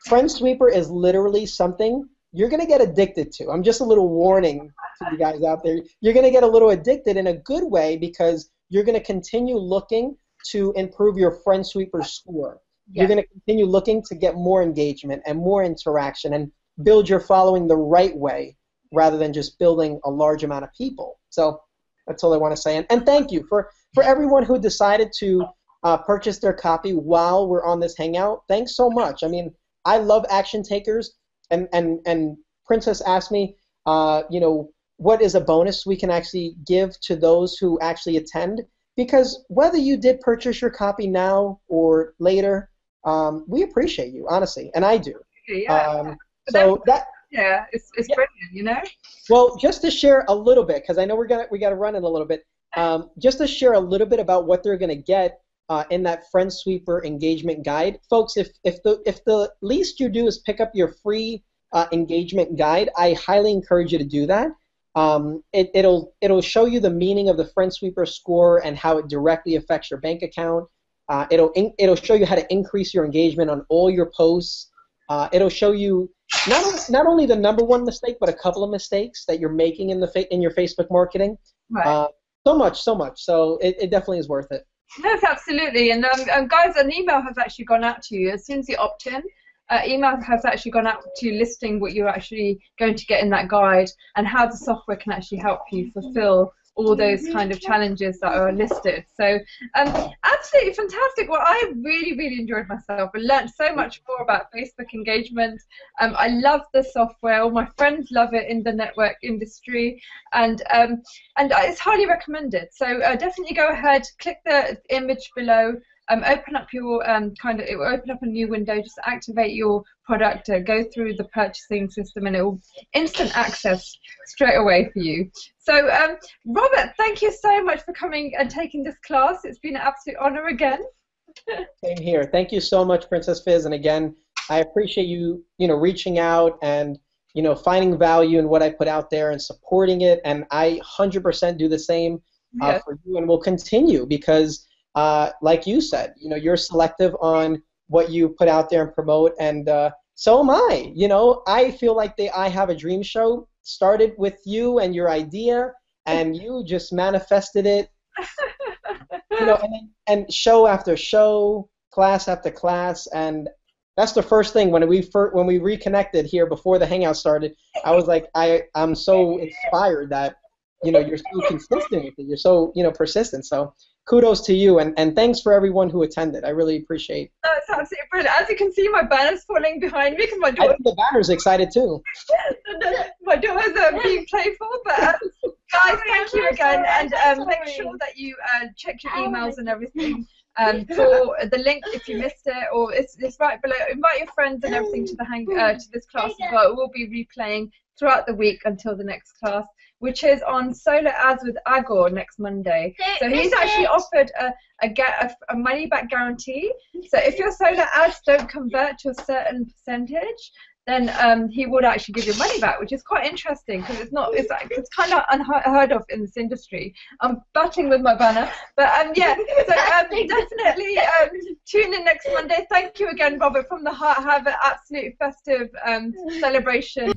FriendSweeper is literally something you're going to get addicted to. I'm just a little warning to you guys out there. You're going to get a little addicted in a good way, because you're going to continue looking to improve your FriendSweeper score. Yeah. You're going to continue looking to get more engagement and more interaction and build your following the right way, rather than just building a large amount of people. So that's all I want to say. And thank you for everyone who decided to purchase their copy while we're on this hangout. Thanks so much. I mean, I love action takers. And Princess asked me, what is a bonus we can actually give to those who actually attend? Because whether you did purchase your copy now or later, we appreciate you, honestly, and I do. Yeah. It's brilliant, Well, just to share a little bit, because I know we got to run in a little bit. Just to share a little bit about what they're going to get in that FriendSweeper engagement guide, folks. If the least you do is pick up your free engagement guide, I highly encourage you to do that. It'll show you the meaning of the FriendSweeper score and how it directly affects your bank account. It'll show you how to increase your engagement on all your posts. It'll show you not only the number one mistake, but a couple of mistakes that you're making in your Facebook marketing. Right. So much. So it definitely is worth it. Yes, absolutely. And guys, an email has actually gone out to you as soon as you opt in. Email has actually gone out to you listing what you're actually going to get in that guide and how the software can actually help you fulfill all those kind of challenges that are listed. So absolutely fantastic. Well, I really, really enjoyed myself and learned so much more about Facebook engagement. I love the software. All my friends love it in the network industry, and it's highly recommended. So definitely go ahead, click the image below. Open up your it will open up a new window. Just activate your product, go through the purchasing system, and it will instant access straight away for you. So, Robert, thank you so much for coming and taking this class. It's been an absolute honor again. Same here. Thank you so much, Princess Fizz, and again, I appreciate you, reaching out and, finding value in what I put out there and supporting it. And I 100% do the same Yeah. for you, and will continue because, like you said, you're selective on what you put out there and promote, and so am I. I feel like the I Have a Dream show started with you and your idea, and you just manifested it, and show after show, class after class, and that's the first thing when we reconnected here before the hangout started. I was like, I'm so inspired that you're so consistent with it. You're so persistent. So kudos to you, and thanks for everyone who attended. I really appreciate. That's absolutely brilliant. As you can see, my banner's falling behind me because my I daughter. think the banner's excited too. My daughters are being playful, but guys, thank you again, and make sure that you check your emails and everything for the link if you missed it, or it's right below. Invite your friends and everything to to this class as well. We'll be replaying throughout the week until the next class, which is on Solar Ads with Agor next Monday. So he's actually offered a money back guarantee. So if your solar ads don't convert to a certain percentage, then he would actually give you money back, which is quite interesting because it's kind of unheard of in this industry. I'm battling with my banner, but yeah. So definitely tune in next Monday. Thank you again, Robert, from the heart. Have an absolute festive celebration.